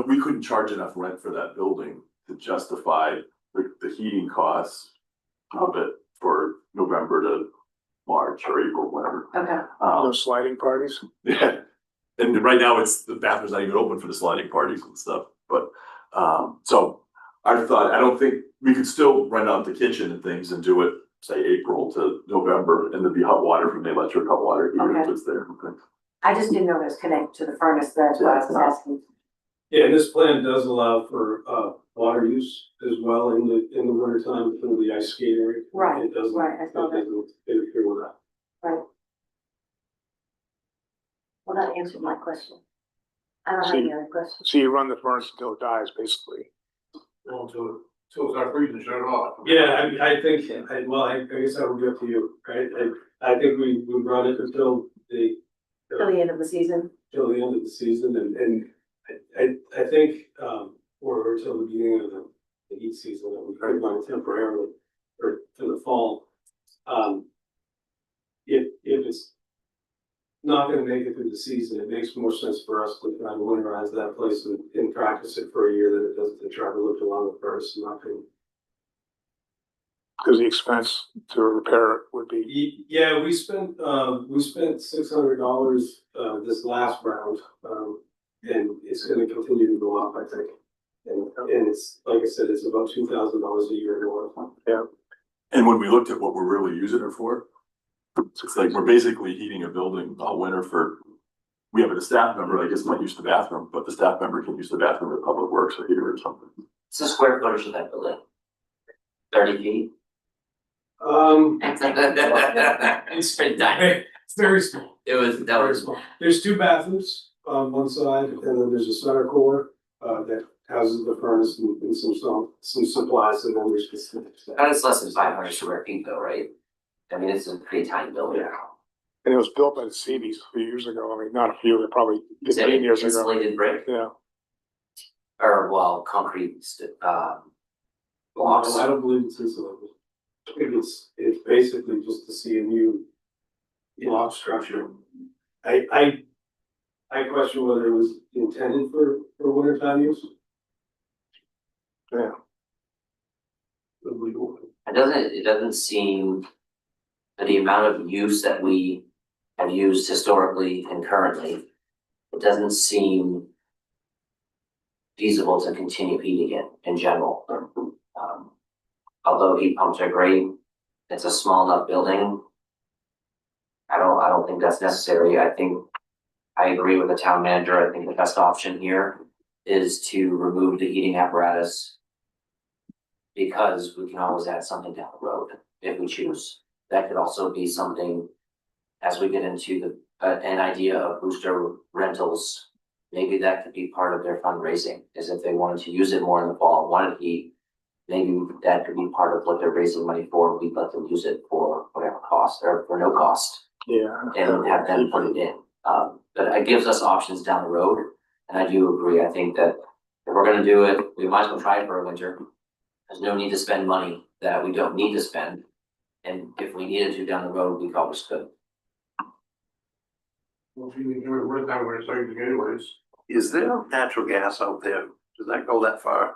We couldn't charge enough rent for that building to justify the heating costs of it for November to March or April, whatever. Okay, Those sliding parties? Yeah, and right now the bathroom's not even open for the sliding parties and stuff, but, so. I thought, I don't think, we could still rent out the kitchen and things and do it, say, April to November, and there'd be hot water from the electric hot water heater Okay. that's there and things. I just didn't know it was connected to the furnace, that's why I was asking. Yeah, and this plan does allow for, water use as well in the winter time for the ice skating rink. Right, It doesn't, right, I saw that. it doesn't interfere with that. Right. Well, that answered my question. I don't have any other questions. So you run the furnace until it dies, basically. Well, till it's not freezing, shut it off. Yeah, I think, I guess that would be up to you, right? I think we run it until Till the end of the season? till the end of the season, and I think, or until the beginning of the heat season, that we could run it temporarily, or to the fall. If it's not gonna make it through the season, it makes more sense for us to try to winterize that place and practice it for a year than it does to try to look along the first, in my opinion. Because the expense to repair it would be, Yeah, we spent $600, this last round, and it's gonna continue to go up, I think. And it's, like I said, it's about $2,000 a year more. yeah. And when we looked at what we're really using it for, it's like, we're basically heating a building all winter for, we have a staff member, I guess, might use the bathroom, but the staff member can use the bathroom at Public Works or here or something. It's the square footage of that building. 30 feet. It's pretty tiny. It's very small. That Very was, small. There's two bathrooms on one side, and then there's a center core, that houses the furnace and some supplies, and then there's just. it's less than 500 square feet though, right? I mean, it's a pretty tiny building. And it was built by the Seabees a few years ago. I mean, not a few, probably Is it 15 years ago. insulated brick Yeah. or concrete, blocks? No, I don't believe it's insulated. I think it's basically just to see a new block structure. I question whether it was intended for wintertime use. Yeah. It doesn't seem for the amount of use that we have used historically and currently, it doesn't seem feasible to continue heating it in general. Although heat pumps are great, it's a small enough building. I don't think that's necessary. I agree with the town manager. I think the best option here is to remove the heating apparatus because we can always add something down the road if we choose. That could also be something as we get into an idea of booster rentals. Maybe that could be part of their fundraising, is if they wanted to use it more in the fall, wanted to heat. Maybe that could be part of what they're raising money for. We'd let them use it for whatever cost or for no cost Yeah. and have them put it in. But it gives us options down the road. And I do agree. I think that if we're gonna do it, we might as well try it for a winter. There's no need to spend money that we don't need to spend. And if we needed to down the road, we probably could. Well, if you can do it right now, we're saving anyways. Is there natural gas out there? Does that go that far?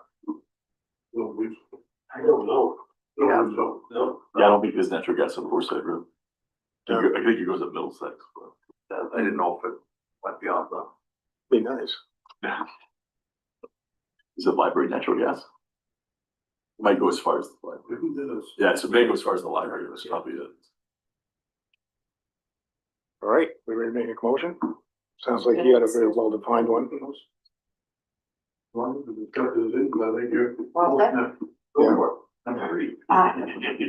I don't know. Yeah, No. Yeah, I don't think there's natural gas on the Forsyth Road. I think it goes up Middlesex, but. I didn't know if it went beyond that. Be nice. Is it library natural gas? Might go as far as the library. Yeah, so maybe go as far as the library, that's probably it. All right, we ready to make a motion? Sounds like you had a very well-defined one. Well,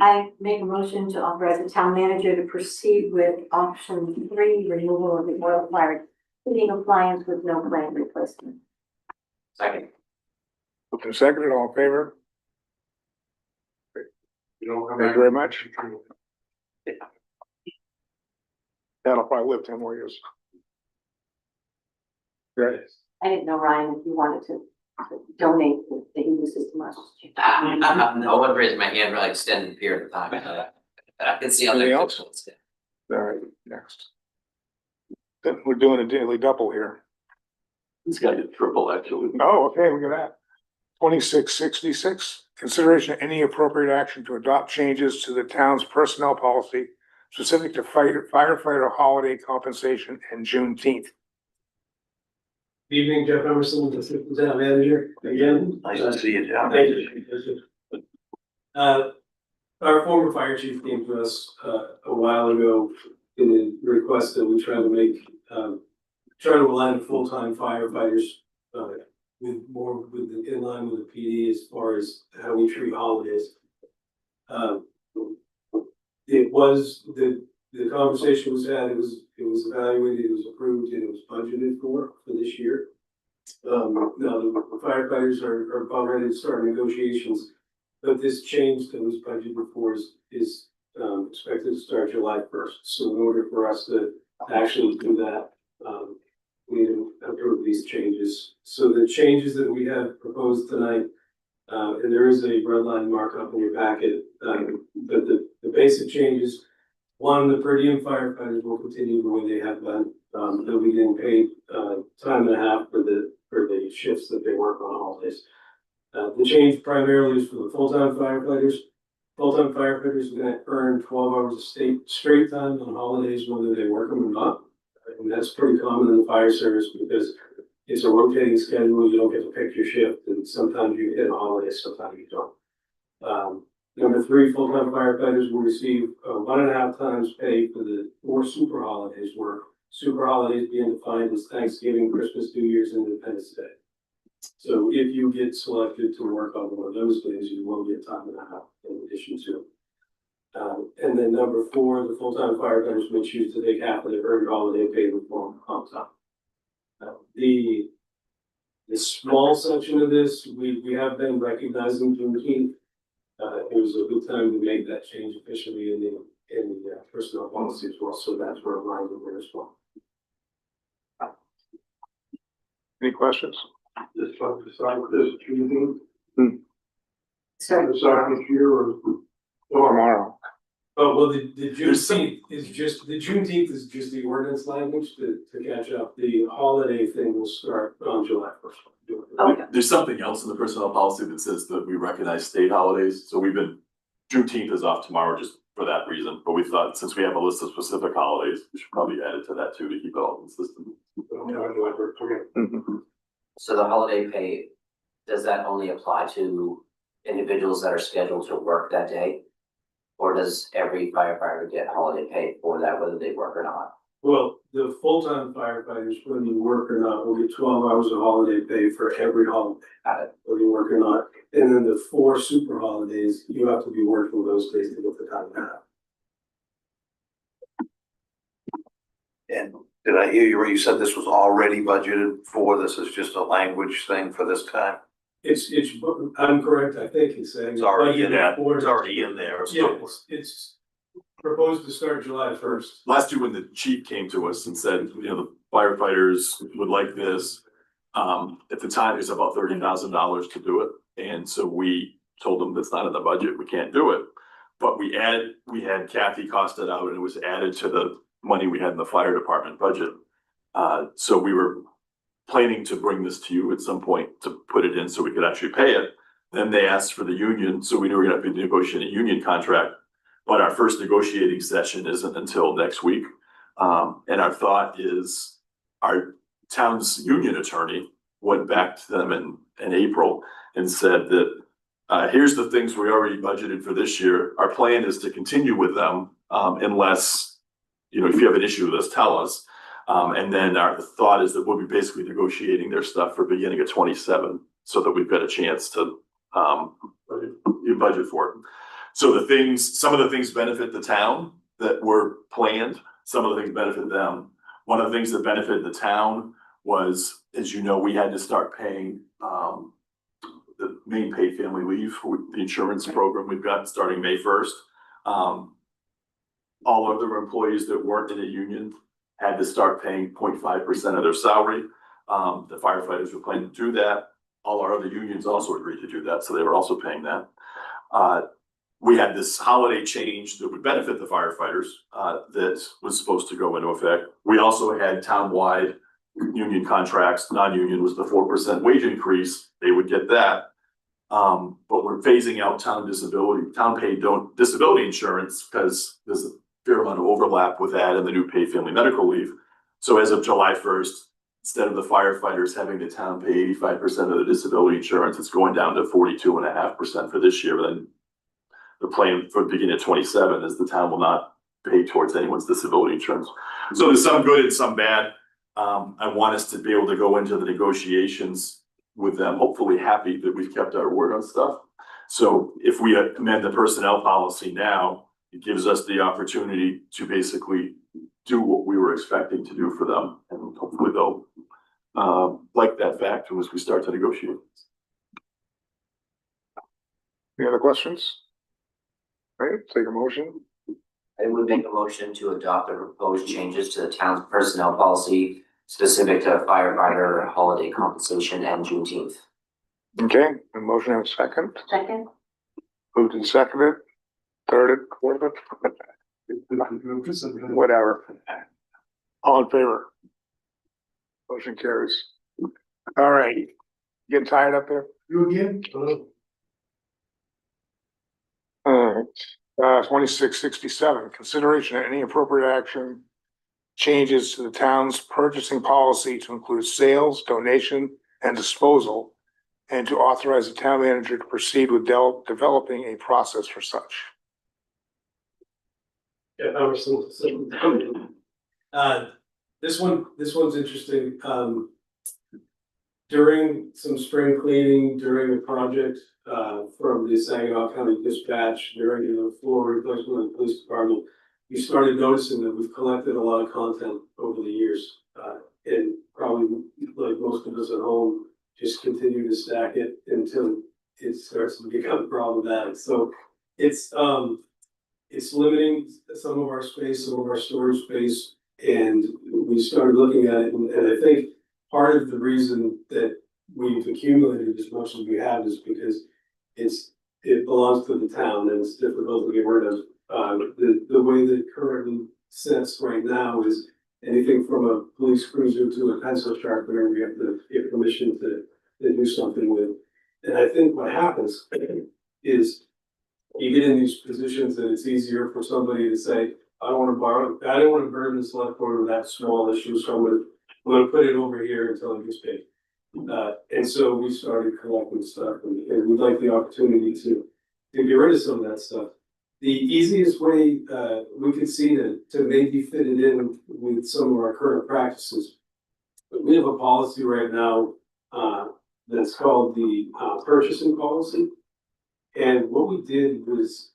I make a motion to authorize the town manager to proceed with option 3, removal of the oil-fired heating appliance with no planned replacement. Second. Moved and seconded, all in favor? You don't come Thank you very much. That'll probably live 10 more years. Great. I didn't know, Ryan, if you wanted to donate the heating system. No one raised my hand for like extended period of time. I can see on Anything their. else? All right, next. Then we're doing a daily double here. It's got a triple actually. Oh, okay, look at that. 2666, consideration of any appropriate action to adopt changes to the town's personnel policy specific to firefighter holiday compensation and Juneteenth. Evening, Jeff Emerson, the Assistant Town Manager, again. Nice to see you, John. Thank you. Our former fire chief came to us, a while ago in a request that we try to make, try to align full-time firefighters, with more, in line with the PD as far as how we treat holidays. It was, the conversation was had, it was evaluated, it was approved, and it was budgeted for this year. Now the firefighters are about ready to start negotiations, but this change that was budgeted for is expected to start July 1st. So in order for us to actually do that, we need to approve these changes. So the changes that we have proposed tonight, and there is a red line markup in your packet, but the basic changes, one, the per diem firefighters will continue the way they have been. They'll be getting paid time and a half for the shifts that they work on holidays. The change primarily is for the full-time firefighters. Full-time firefighters are gonna earn 12 hours of straight time on holidays, whether they work them or not. And that's pretty common in the fire service because it's a rotating schedule. You don't get to pick your shift, and sometimes you hit holidays, sometimes you don't. Number three, full-time firefighters will receive 1.5 times pay for the 4 super holidays work. Super holidays being defined as Thanksgiving, Christmas, New Year's, and Independence Day. So if you get selected to work on one of those days, you will get time and a half in addition to. And then number 4, the full-time firefighters may choose to take half of their earned holiday pay in the form of comp time. The small section of this, we have been recognizing Juneteenth. It was a good time to make that change officially in the personnel policy as well, so that's where I'm lying there as well. Any questions? This one, decide this Juneteenth, Sorry. decide this year or Tomorrow. Oh, well, the There's some- Juneteenth is just, the Juneteenth is just the ordinance language to catch up. The holiday thing will start on July 1st. Okay. There's something else in the personnel policy that says that we recognize state holidays, so Juneteenth is off tomorrow just for that reason, but we thought since we have a list of specific holidays, we should probably add it to that too to keep it all consistent. Mhm. So the holiday pay, does that only apply to individuals that are scheduled to work that day? Or does every firefighter get holiday pay for that, whether they work or not? Well, the full-time firefighters, whether you work or not, will get 12 hours of holiday pay for every holiday, Got it. whether you work or not. And then the 4 super holidays, you have to be working those days to get the time and a half. And did I hear you right? You said this was already budgeted for, this is just a language thing for this time? I'm correct, I think it's saying. It's already in there, budgeted it's for- already in there. Yeah, it's proposed to start July 1st. Last year when the chief came to us and said, the firefighters would like this, at the time, it's about $30,000 to do it. And so we told them that's not in the budget, we can't do it. But we had Kathy cost it out and it was added to the money we had in the fire department budget. So we were planning to bring this to you at some point to put it in so we could actually pay it. Then they asked for the union, so we knew we were gonna have to negotiate a union contract. But our first negotiating session isn't until next week. And our thought is our town's union attorney went back to them in April and said that here's the things we already budgeted for this year. Our plan is to continue with them unless, if you have an issue with us, tell us. And then our thought is that we'll be basically negotiating their stuff for beginning of 27 so that we've got a chance to budget for it. So some of the things benefit the town that were planned, some of the things benefit them. One of the things that benefited the town was, as you know, we had to start paying the Maine paid family leave, the insurance program we've got starting May 1st. All other employees that weren't in a union had to start paying 0.5% of their salary. The firefighters were planning to do that. All our other unions also agreed to do that, so they were also paying that. We had this holiday change that would benefit the firefighters, that was supposed to go into effect. We also had townwide union contracts, non-union was the 4% wage increase, they would get that. But we're phasing out town paid disability insurance because there's a fair amount of overlap with that and the new paid family medical leave. So as of July 1st, instead of the firefighters having the town pay 85% of the disability insurance, it's going down to 42.5% for this year. Then the plan for the beginning of 27 is the town will not pay towards anyone's disability insurance. So there's some good and some bad. I want us to be able to go into the negotiations with them, hopefully happy that we've kept our word on stuff. So if we amend the personnel policy now, it gives us the opportunity to basically do what we were expecting to do for them. And hopefully they'll like that fact as we start to negotiate. Any other questions? All right, take a motion. I would make a motion to adopt the proposed changes to the town's personnel policy specific to firefighter holiday compensation and Juneteenth. Okay, a motion and a second. Second? Moved and seconded. Thirded, whatever. All in favor? Motion carries. All right, getting tired up there? You again? All right, 2667, consideration of any appropriate action changes to the town's purchasing policy to include sales, donation, and disposal, and to authorize the town manager to proceed with developing a process for such. Yeah, Emerson. This one's interesting. During some spring cleaning, during a project, from the Saginaw County Dispatch, during the floor replacement of the police department, we started noticing that we've collected a lot of content over the years. And probably like most of us at home, just continue to stack it until it starts to become problematic. So it's limiting some of our space, some of our storage space, and we started looking at it, and I think part of the reason that we've accumulated as much as we have is because it belongs to the town and it's difficult to get rid of. The way that it currently sits right now is anything from a police cruiser to a pencil sharpener, we have to get permission to do something with. And I think what happens is you get in these positions and it's easier for somebody to say, I don't want to burden the select board with that small issue, so I'm gonna put it over here until it gets paid. And so we started collecting stuff and we'd like the opportunity to get rid of some of that stuff. The easiest way we could see to maybe fit it in with some of our current practices. But we have a policy right now that's called the purchasing policy. And what we did was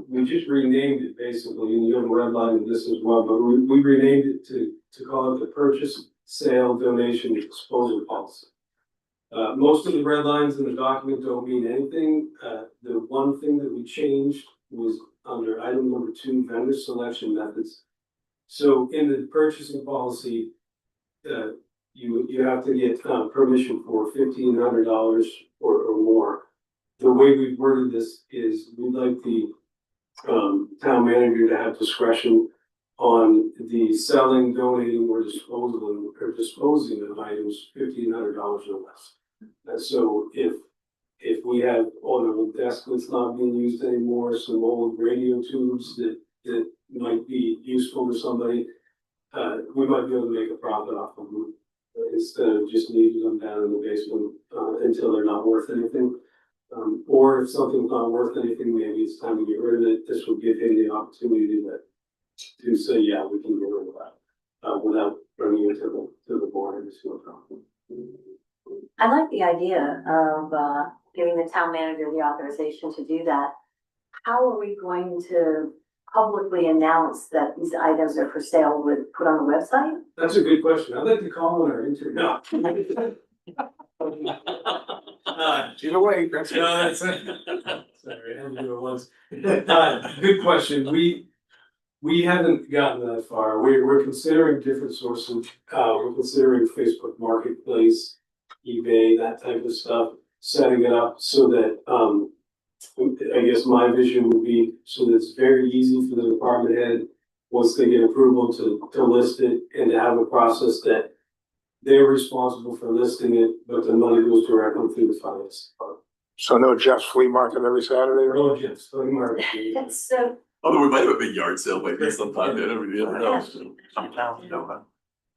we just renamed it basically, and you have redlined this as well, but we renamed it to call it the purchase, sale, donation, and disposal policy. Most of the red lines in the document don't mean anything. The one thing that we changed was under item number 2, vendor selection methods. So in the purchasing policy, you have to get permission for $1,500 or more. The way we've worded this is we'd like the town manager to have discretion on the selling, donating, or disposing of items $1,500 or less. And so if we have on a desk that's not being used anymore, some old radio tubes that might be useful to somebody, we might be able to make a profit off of them instead of just leaving them down in the basement until they're not worth anything. Or if something's not worth anything, maybe it's time to get rid of it. This will give him the opportunity to say, yeah, we can get rid of that without bringing it to the board. I like the idea of giving the town manager the authorization to do that. How are we going to publicly announce that these items are for sale with put on the website? That's a good question. I'd like to call on our intern. No. Either way, that's it. Sorry, I had to do it once. Good question. We haven't gotten that far. We're considering different sources. We're considering Facebook Marketplace, eBay, that type of stuff, setting it up so that, I guess my vision would be so that it's very easy for the department head, once they get approval to list it and to have a process that they're responsible for listing it, but the money goes directly through the finance department. So no Jeff's Flea Market every Saturday, or? Oh, yes, Flea Market. That's so, Although we might have a big yard sale maybe sometime, I don't really know.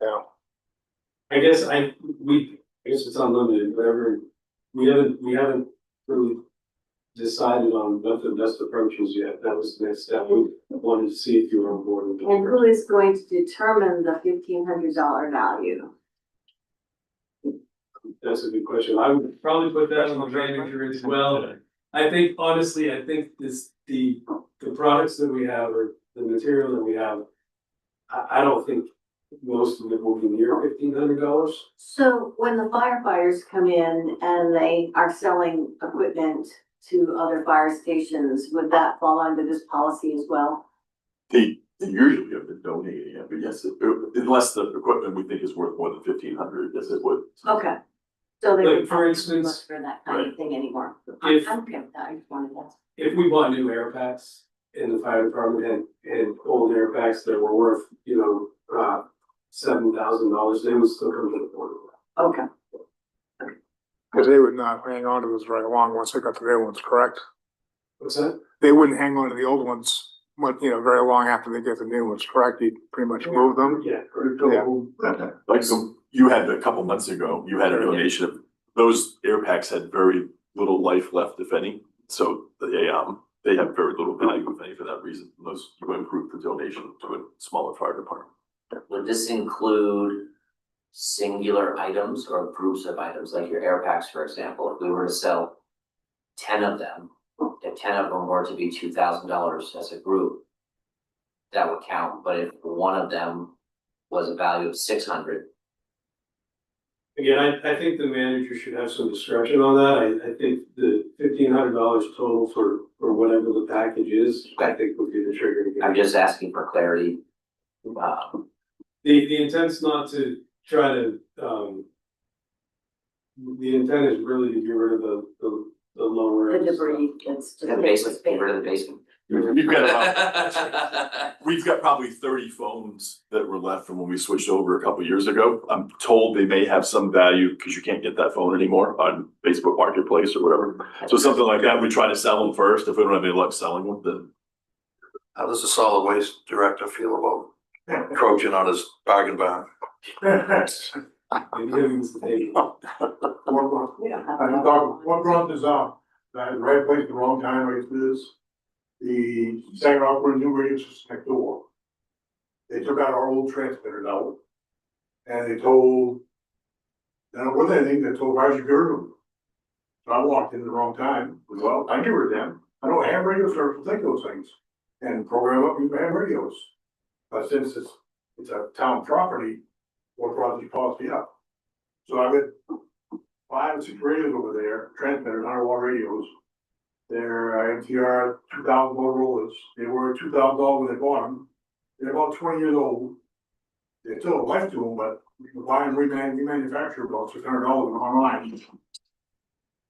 Yeah. I guess it's unlimited, whatever. We haven't really decided on what the best approach is yet. That was the next step. We wanted to see if you were on board with it. and who is going to determine the $1,500 value? That's a good question. I would probably put that on the manager as well. I think honestly, the products that we have or the material that we have, I don't think most of it will be near $1,500. So when the firefighters come in and they are selling equipment to other fire stations, would that fall under this policy as well? They usually have been donating it, but yes, unless the equipment we think is worth more than 1,500, yes, it would. Okay. So they Like, would for probably instance, look for that kind of thing anymore. if- I'm okay with that. I just wanted that. If we bought new air packs and the fire department had old air packs that were worth, $7,000, they would still come to the board. Okay. Cause they would not hang on to those very long once they got the new ones, correct? What's that? They wouldn't hang on to the old ones, very long after they get the new ones, correct? You'd pretty much move them? Yeah. Like, so you had a couple months ago, you had a donation of, those air packs had very little life left, if any. So they have very little value, if any, for that reason. Those, you would improve the donation to a smaller fire department. Would this include singular items or groups of items, like your air packs, for example? If we were to sell 10 of them, if 10 of them were to be $2,000 as a group, that would count. But if one of them was a value of 600, Again, I think the manager should have some discretion on that. I think the $1,500 total for whatever the package is, I think would be the trigger. to get I'm it. just asking for clarity. The intent's not to try to, the intent is really to get rid of the lower. The end debris that's just. The basement, get rid of the basement. We've got about, we've got probably 30 phones that were left from when we switched over a couple years ago. I'm told they may have some value because you can't get that phone anymore on Facebook Marketplace or whatever. So something like that, we try to sell them first. If we don't have any luck selling them, then. How does the solid waste director feel about encroaching on his bargain barn? And giving us the table. We don't have. I'm talking, what brought this up, that the right place, the wrong time, right for this? The second operating new radio system next door. They took out our old transmitters out. And they told, now what they think, they told, why should you get rid of them? So I walked in the wrong time, well, I get rid of them, I don't have radio service to take those things. And program up, you can have radios. But since it's a town property, what brought the policy up? So I've got 5 or 6 radios over there, transmitters, 100-watt radios. They're MTR 2000 Motorola's. They were $2,000 when they bought them. They're about 20 years old. They still have life to them, but you can buy them remanufactured about $600 online.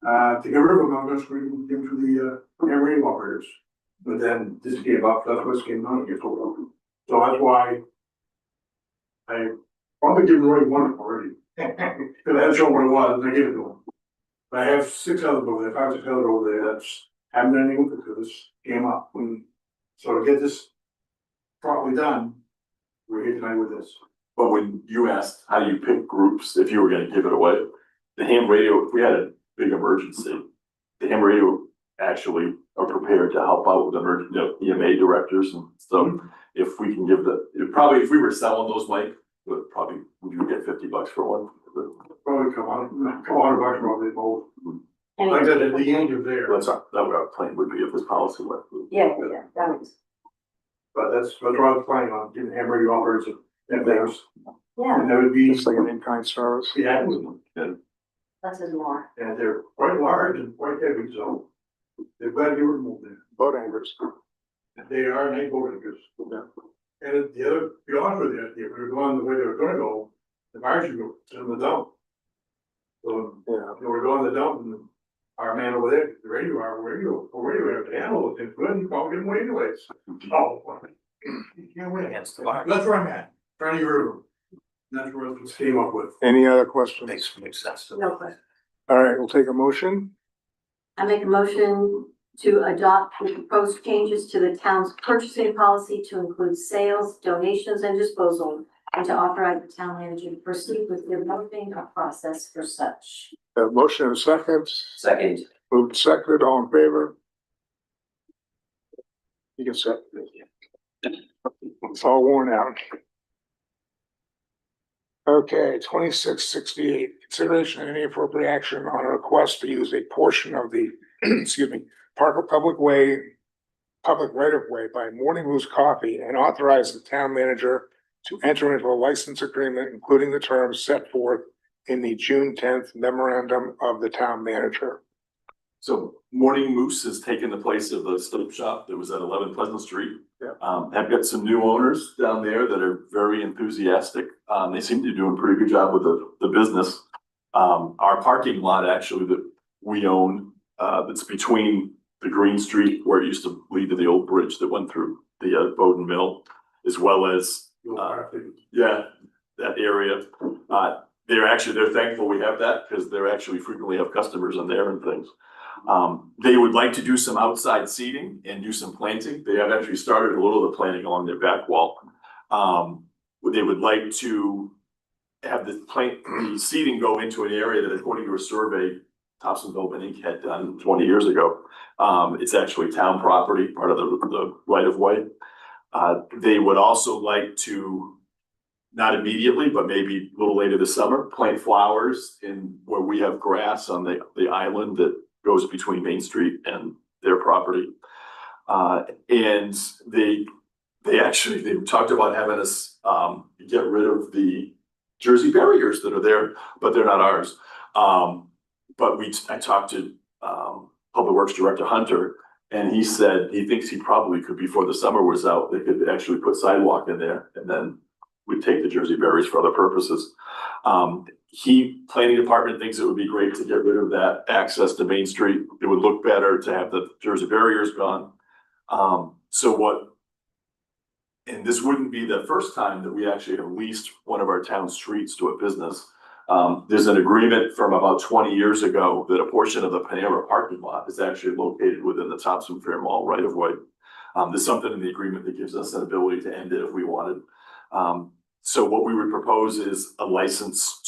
To get rid of them, I'm just going to give them to the ham radio operators. But then this came up, that's what's came out and get told them. So that's why I probably didn't really want it already. Cause I had shown what it was, and I gave it to them. But I have 6 others over there, 5 or 6 others over there that's haven't done anything with it because this came up. So to get this properly done, we're here tonight with this. But when you asked how do you pick groups, if you were gonna give it away, the ham radio, if we had a big emergency, the ham radio actually are prepared to help out with EMA directors and stuff. If we can give probably if we were selling those, Mike, would you get $50 for one? Probably come on, $200 probably both. Like I said, the end of there. That's not, that what our plan would be if this policy went through. Yeah, that is, But that's what I was planning on, getting ham radio operators and things. yeah, And that would be, Just like an in-kind service. yeah, less is more. and they're quite large and quite heavy, so they've got to get removed there. Boat anchors. They are night boat anchors. And the other, to be honest with you, if we were going the way they were gonna go, the fire should go in the dump. So, they were going to the dump and our man over there, the radio, we have to handle it, it's good, you can't get away anyways. Oh. You can't win. Against the bar. That's where I'm at, trying to get rid of them. That's what we came up with. Any other questions? Makes sense to me. No question. All right, we'll take a motion. I make a motion to adopt the proposed changes to the town's purchasing policy to include sales, donations, and disposal, and to authorize the town manager to proceed with developing a process for such. A motion and a second. Second. Moved and seconded, all in favor? You can set. It's all worn out. Okay, 2668, consideration of any appropriate action on a request to use a portion of the, excuse me, Parker Public right of way by Morning Moose Coffee and authorize the town manager to enter into a license agreement, including the terms set forth in the June 10th memorandum of the town manager. So Morning Moose has taken the place of the stove shop that was at 11 Pleasant Street. I've got some new owners down there that are very enthusiastic. They seem to be doing a pretty good job with the business. Our parking lot actually that we own, that's between the Green Street where it used to lead to the old bridge that went through the Bowden Mill, as well as, that area. They're thankful we have that because they're actually frequently have customers in there and things. They would like to do some outside seating and do some planting. They have actually started a little of the planting along their back wall. They would like to have the seating go into an area that, according to a survey Topsham Inc. had done 20 years ago, it's actually town property, part of the right of way. They would also like to, not immediately, but maybe a little later this summer, plant flowers in where we have grass on the island that goes between Main Street and their property. And they talked about having us get rid of the Jersey barriers that are there, but they're not ours. But I talked to Public Works Director Hunter, and he said he thinks he probably could, before the summer was out, they could actually put sidewalk in there, and then we'd take the Jersey barriers for other purposes. Planning department thinks it would be great to get rid of that access to Main Street. It would look better to have the Jersey barriers gone. And this wouldn't be the first time that we actually have leased one of our town streets to a business. There's an agreement from about 20 years ago that a portion of the Panera parking lot is actually located within the Topsham Fair Mall right of way. There's something in the agreement that gives us an ability to end it if we wanted. So what we would propose is a license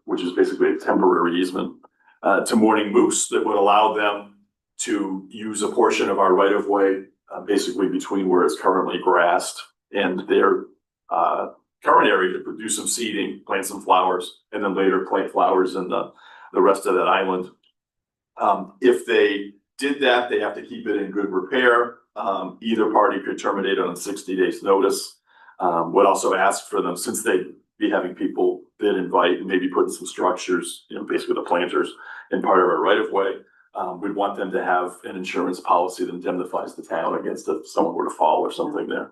which is basically a temporary easement, to Morning Moose that would allow them to use a portion of our right of way, basically between where it's currently grassed and their current area, to produce some seeding, plant some flowers, and then later plant flowers in the rest of that island. If they did that, they have to keep it in good repair. Either party could terminate on 60 days notice. Would also ask for them, since they'd be having people they'd invite and maybe putting some structures, basically the planters in part of our right of way. We'd want them to have an insurance policy that indemnifies the town against if someone were to fall or something there.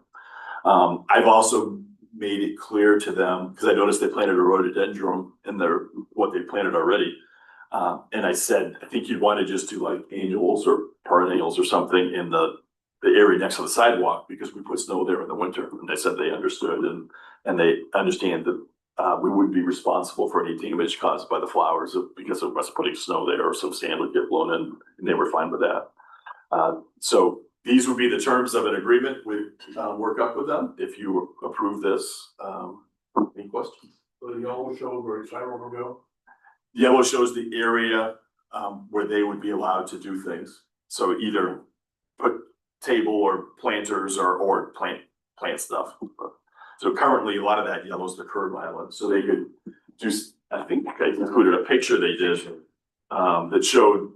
I've also made it clear to them, because I noticed they planted a rhododendron in what they planted already. And I said, I think you'd want to just do like annuals or perennials or something in the area next to the sidewalk, because we put snow there in the winter. And they said they understood and they understand that we wouldn't be responsible for any damage caused by the flowers because of us putting snow there, or some sand would get blown in, and they were fine with that. So these would be the terms of an agreement. We'd work up with them if you approve this. Any questions? So the yellow shows where the sidewalk will go. Yellow shows the area where they would be allowed to do things. So either put table or planters or plant stuff. So currently, a lot of that yellow is the curb island. So they could just, I think I included a picture they did that showed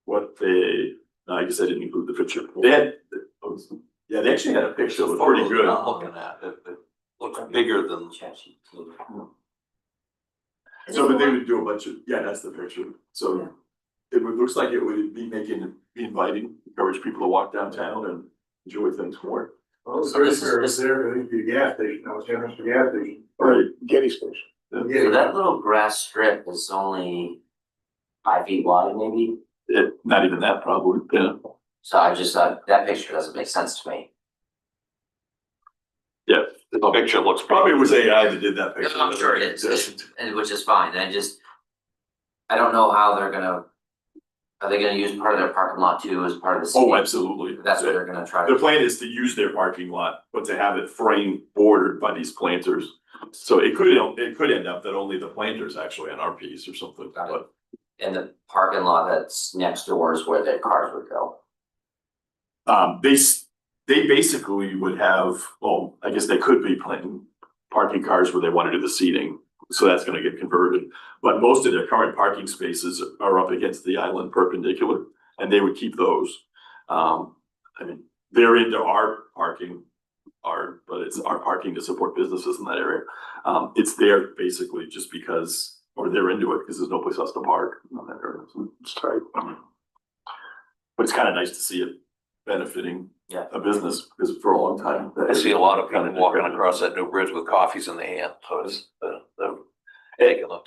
what I guess I didn't include the picture. They actually had a picture that was pretty good. I'm looking at it. It looks bigger than. So, but they would do a bunch of, that's the picture. So it looks like it would be be inviting, encourage people to walk downtown and enjoy things more. Well, So this is- there used to be a gas station, now it's Generous gas station. Right. Getty Station. So that little grass strip is only 5 feet wide, maybe? Not even that probably, yeah. So I just thought, that picture doesn't make sense to me. Yeah. The picture looks. Probably it was AI that did that picture. I'm sure it is, and which is fine, I don't know how they're gonna, are they gonna use part of their parking lot too as part of the Oh, seating? absolutely. That's what they're gonna try The to, plan is to use their parking lot, but to have it frame bordered by these planters. So it could end up that only the planters actually on our piece or something, Got it. but and the parking lot that's next door is where the cars would go. they basically would have, well, I guess they could be planting parking cars where they want to do the seating. So that's gonna get converted, but most of their current parking spaces are up against the island perpendicular, and they would keep those. I mean, they're into our parking, but it's our parking to support businesses in that area. It's there basically just because, or they're into it because there's no place else to park on that area. So it's tight. But it's kind of nice to see it benefiting a business, because for a long time. I see a lot of people walking across that new bridge with coffees in their hand, so it's,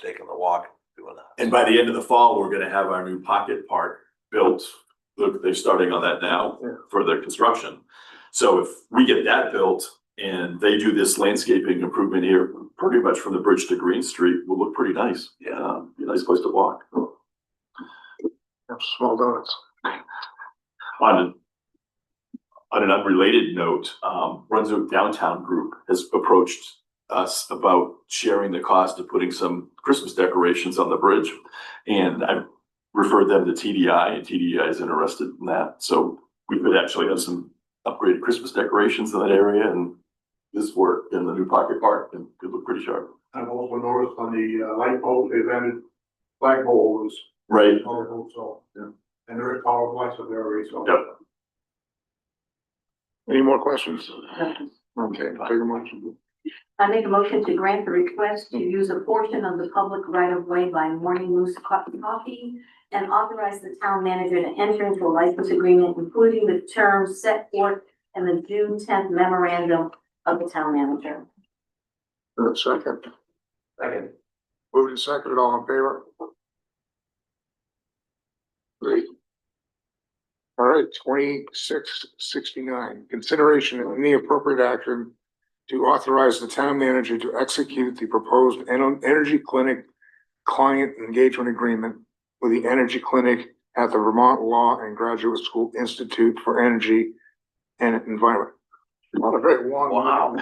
taking the walk, doing that. And by the end of the fall, we're gonna have our new pocket park built. Look, they're starting on that now for their construction. So if we get that built and they do this landscaping improvement here, pretty much from the bridge to Green Street, will look pretty nice. Yeah, be a nice place to walk. Have small donuts. On an unrelated note, Brunswick Downtown Group has approached us about sharing the cost of putting some Christmas decorations on the bridge. And I referred them to TDI, and TDI is interested in that. So we could actually have some upgraded Christmas decorations in that area, and this work in the new pocket park, and it look pretty sharp. I've also noticed on the light post, they've added flagpoles. Right. So, yeah. And there is power lights up there already, so. Yep. Any more questions? Okay, take a motion. I make a motion to grant the request to use a portion of the public right of way by Morning Moose Coffee and authorize the town manager to enter into a license agreement, including the terms set forth in the June 10th memorandum of the town manager. Second. Second. Moved and seconded, all in favor? Great. All right, 2669, consideration of any appropriate action to authorize the town manager to execute the proposed energy clinic client engagement agreement with the energy clinic at the Vermont Law and Graduate School Institute for Energy and Environment. Not a very long. Wow.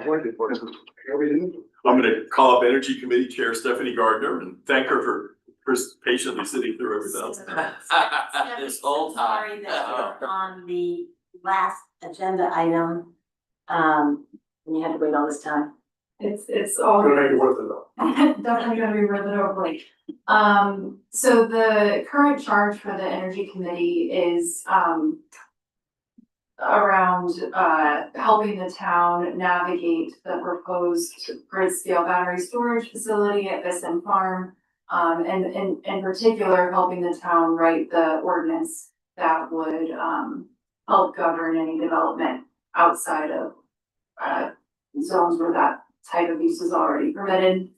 I'm gonna call up Energy Committee Chair Stephanie Gardner and thank her for patiently sitting through everything else. This whole time. Sorry that you're on the last agenda item. And you had to wait all this time. It's all. Gonna make it worth it though. Definitely gonna be worth it hopefully. So the current charge for the energy committee is, around, helping the town navigate the proposed grid scale battery storage facility at Bisson Farm. And in particular, helping the town write the ordinance that would, help govern any development outside of, zones where that type of use is already permitted.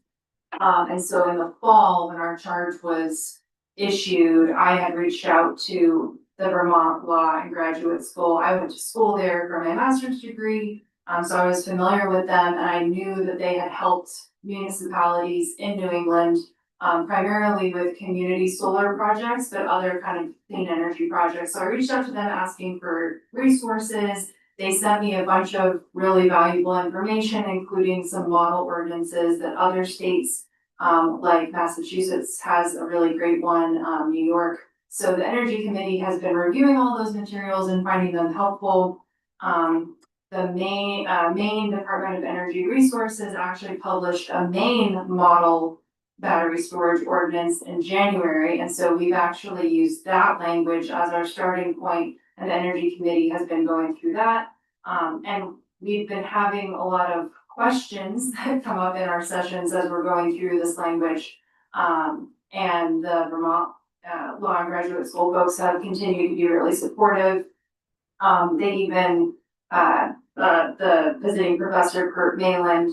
And so in the fall, when our charge was issued, I had reached out to the Vermont Law and Graduate School. I went to school there for my master's degree. So I was familiar with them, and I knew that they had helped municipalities in New England, primarily with community solar projects, but other kind of clean energy projects. So I reached out to them asking for resources. They sent me a bunch of really valuable information, including some model ordinances that other states, like Massachusetts has a really great one, New York. So the Energy Committee has been reviewing all those materials and finding them helpful. The Maine Department of Energy Resources actually published a Maine model battery storage ordinance in January. And so we've actually used that language as our starting point, and the Energy Committee has been going through that. And we've been having a lot of questions that come up in our sessions as we're going through this language. And the Vermont law and graduate school folks have continued to be really supportive. They even, the visiting professor, Kurt Mayland,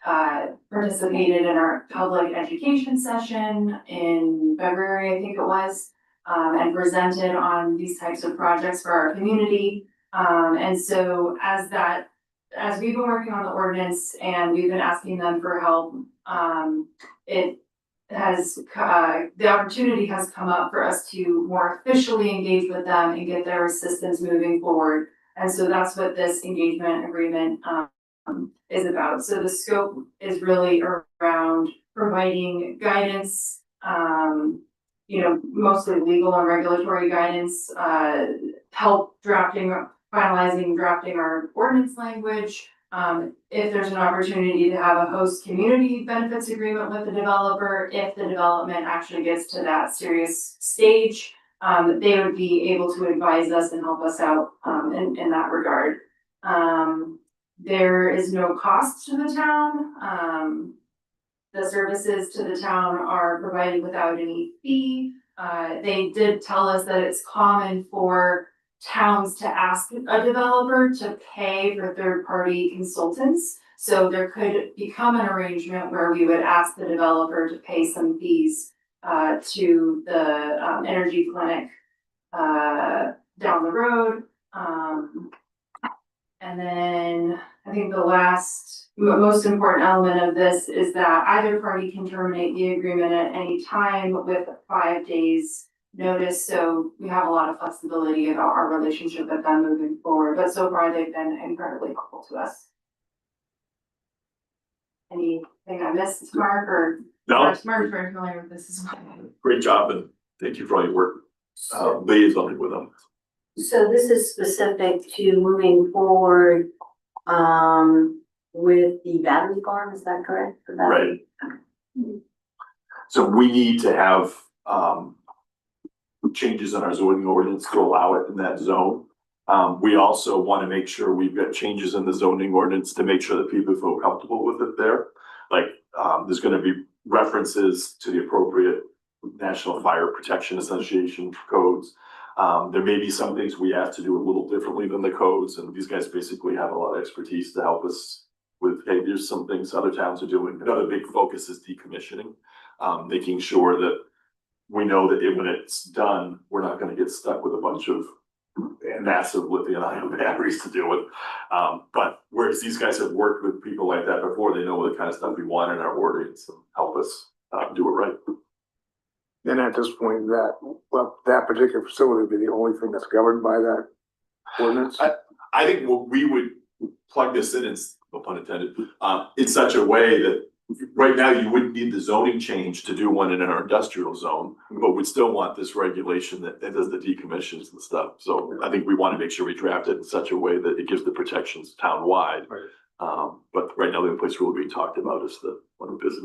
participated in our public education session in February, I think it was, and presented on these types of projects for our community. And so as we've been working on the ordinance and we've been asking them for help, it has, the opportunity has come up for us to more officially engage with them and get their assistance moving forward. And so that's what this engagement agreement, is about. So the scope is really around providing guidance, mostly legal and regulatory guidance, help finalizing drafting our ordinance language. If there's an opportunity to have a host community benefits agreement with the developer, if the development actually gets to that serious stage, they would be able to advise us and help us out, in that regard. There is no cost to the town. The services to the town are provided without any fee. They did tell us that it's common for towns to ask a developer to pay for third-party consultants. So there could become an arrangement where we would ask the developer to pay some fees to the energy clinic down the road. And then I think the last, most important element of this is that either party can terminate the agreement at any time with 5 days notice. So we have a lot of flexibility about our relationship with them moving forward, but so far they've been incredibly helpful to us. Anything I missed, Mark, or? No. Mark's very familiar with this as well. Great job, and thank you for all your work, liaisoning with them. So this is specific to moving forward, with the battery farm, is that correct? The battery- So we need to have, changes in our zoning ordinance to allow it in that zone. We also want to make sure we've got changes in the zoning ordinance to make sure that people feel comfortable with it there. Like, there's gonna be references to the appropriate National Fire Protection Association codes. There may be some things we have to do a little differently than the codes, and these guys basically have a lot of expertise to help us with, hey, there's some things other towns are doing. Another big focus is decommissioning, making sure that we know that when it's done, we're not gonna get stuck with a bunch of massive lithium-ion batteries to deal with. But whereas these guys have worked with people like that before, they know the kind of stuff we want in our ordinance and help us do it right. Then at this point, that particular facility would be the only thing that's governed by that ordinance? I think what we would plug this in, no pun intended, in such a way that right now you wouldn't need the zoning change to do one in our industrial zone, but we'd still want this regulation that does the decommissions and stuff. So I think we want to make sure we draft it in such a way that it gives the protections town-wide. Right. But right now the only place we're being talked about is the one visit.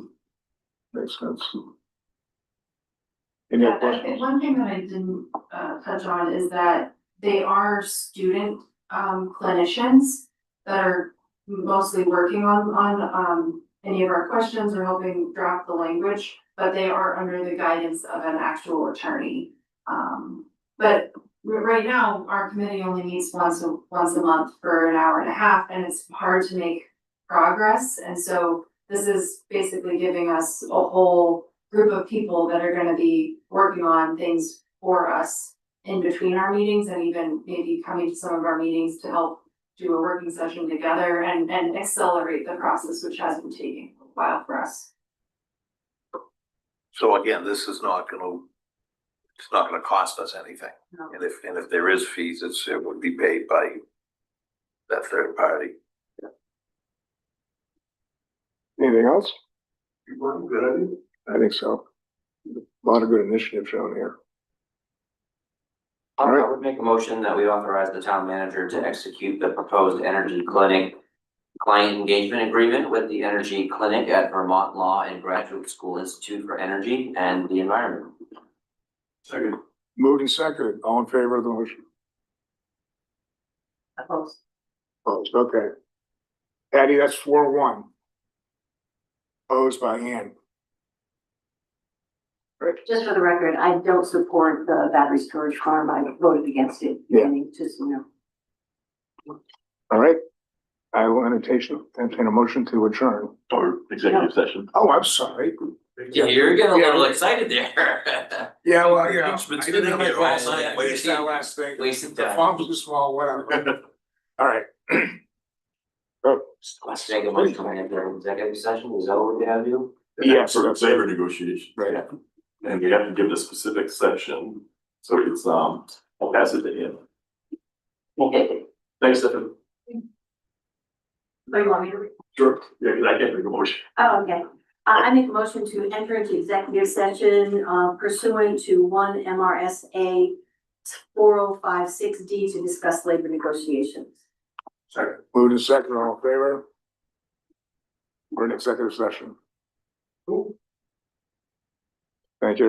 Makes sense. Any other Yeah, questions? one thing that I didn't touch on is that they are student clinicians that are mostly working on any of our questions or helping draft the language, but they are under the guidance of an actual attorney. But right now, our committee only meets once a month for an hour and a half, and it's hard to make progress. And so this is basically giving us a whole group of people that are gonna be working on things for us in between our meetings, and even maybe coming to some of our meetings to help do a working session together and accelerate the process, which has been taking a while for us. So again, this is not gonna, it's not gonna cost us anything. No. And if there is fees, it would be paid by that third party. Anything else? Good idea. I think so. A lot of good initiatives shown here. I would make a motion that we authorize the town manager to execute the proposed energy clinic client engagement agreement with the energy clinic at Vermont Law and Graduate School Institute for Energy and the Environment. Second. Moved and seconded. All in favor of the motion? Opposed. Opposed, okay. Patty, that's 4-1. Opposed by hand. Just for the record, I don't support the battery storage farm. I voted against it. Yeah. Just, you know. All right. I will entertain a motion to adjourn. Or executive session. Oh, I'm sorry. You're getting a Yeah. little excited there. Yeah, well, you know, Impeachment's I didn't gonna have get my glasses. all I that. missed that last thing. Wasted The time. font was too small, whatever. All right. Oh, Let's take a motion to enter executive session. Is that what we have to do? Yes, For that's labor it. negotiation. Right. And we have to give the specific section, so it's, I'll pass it to him. Okay. Thanks, Stephen. Oh, you want me to read? Sure, yeah, because I can't make a motion. Oh, okay. I make a motion to enter into executive session pursuant to 1 MRSA 4056D to discuss labor negotiations. Second. Moved in second, all in favor? We're in executive session. Thank you.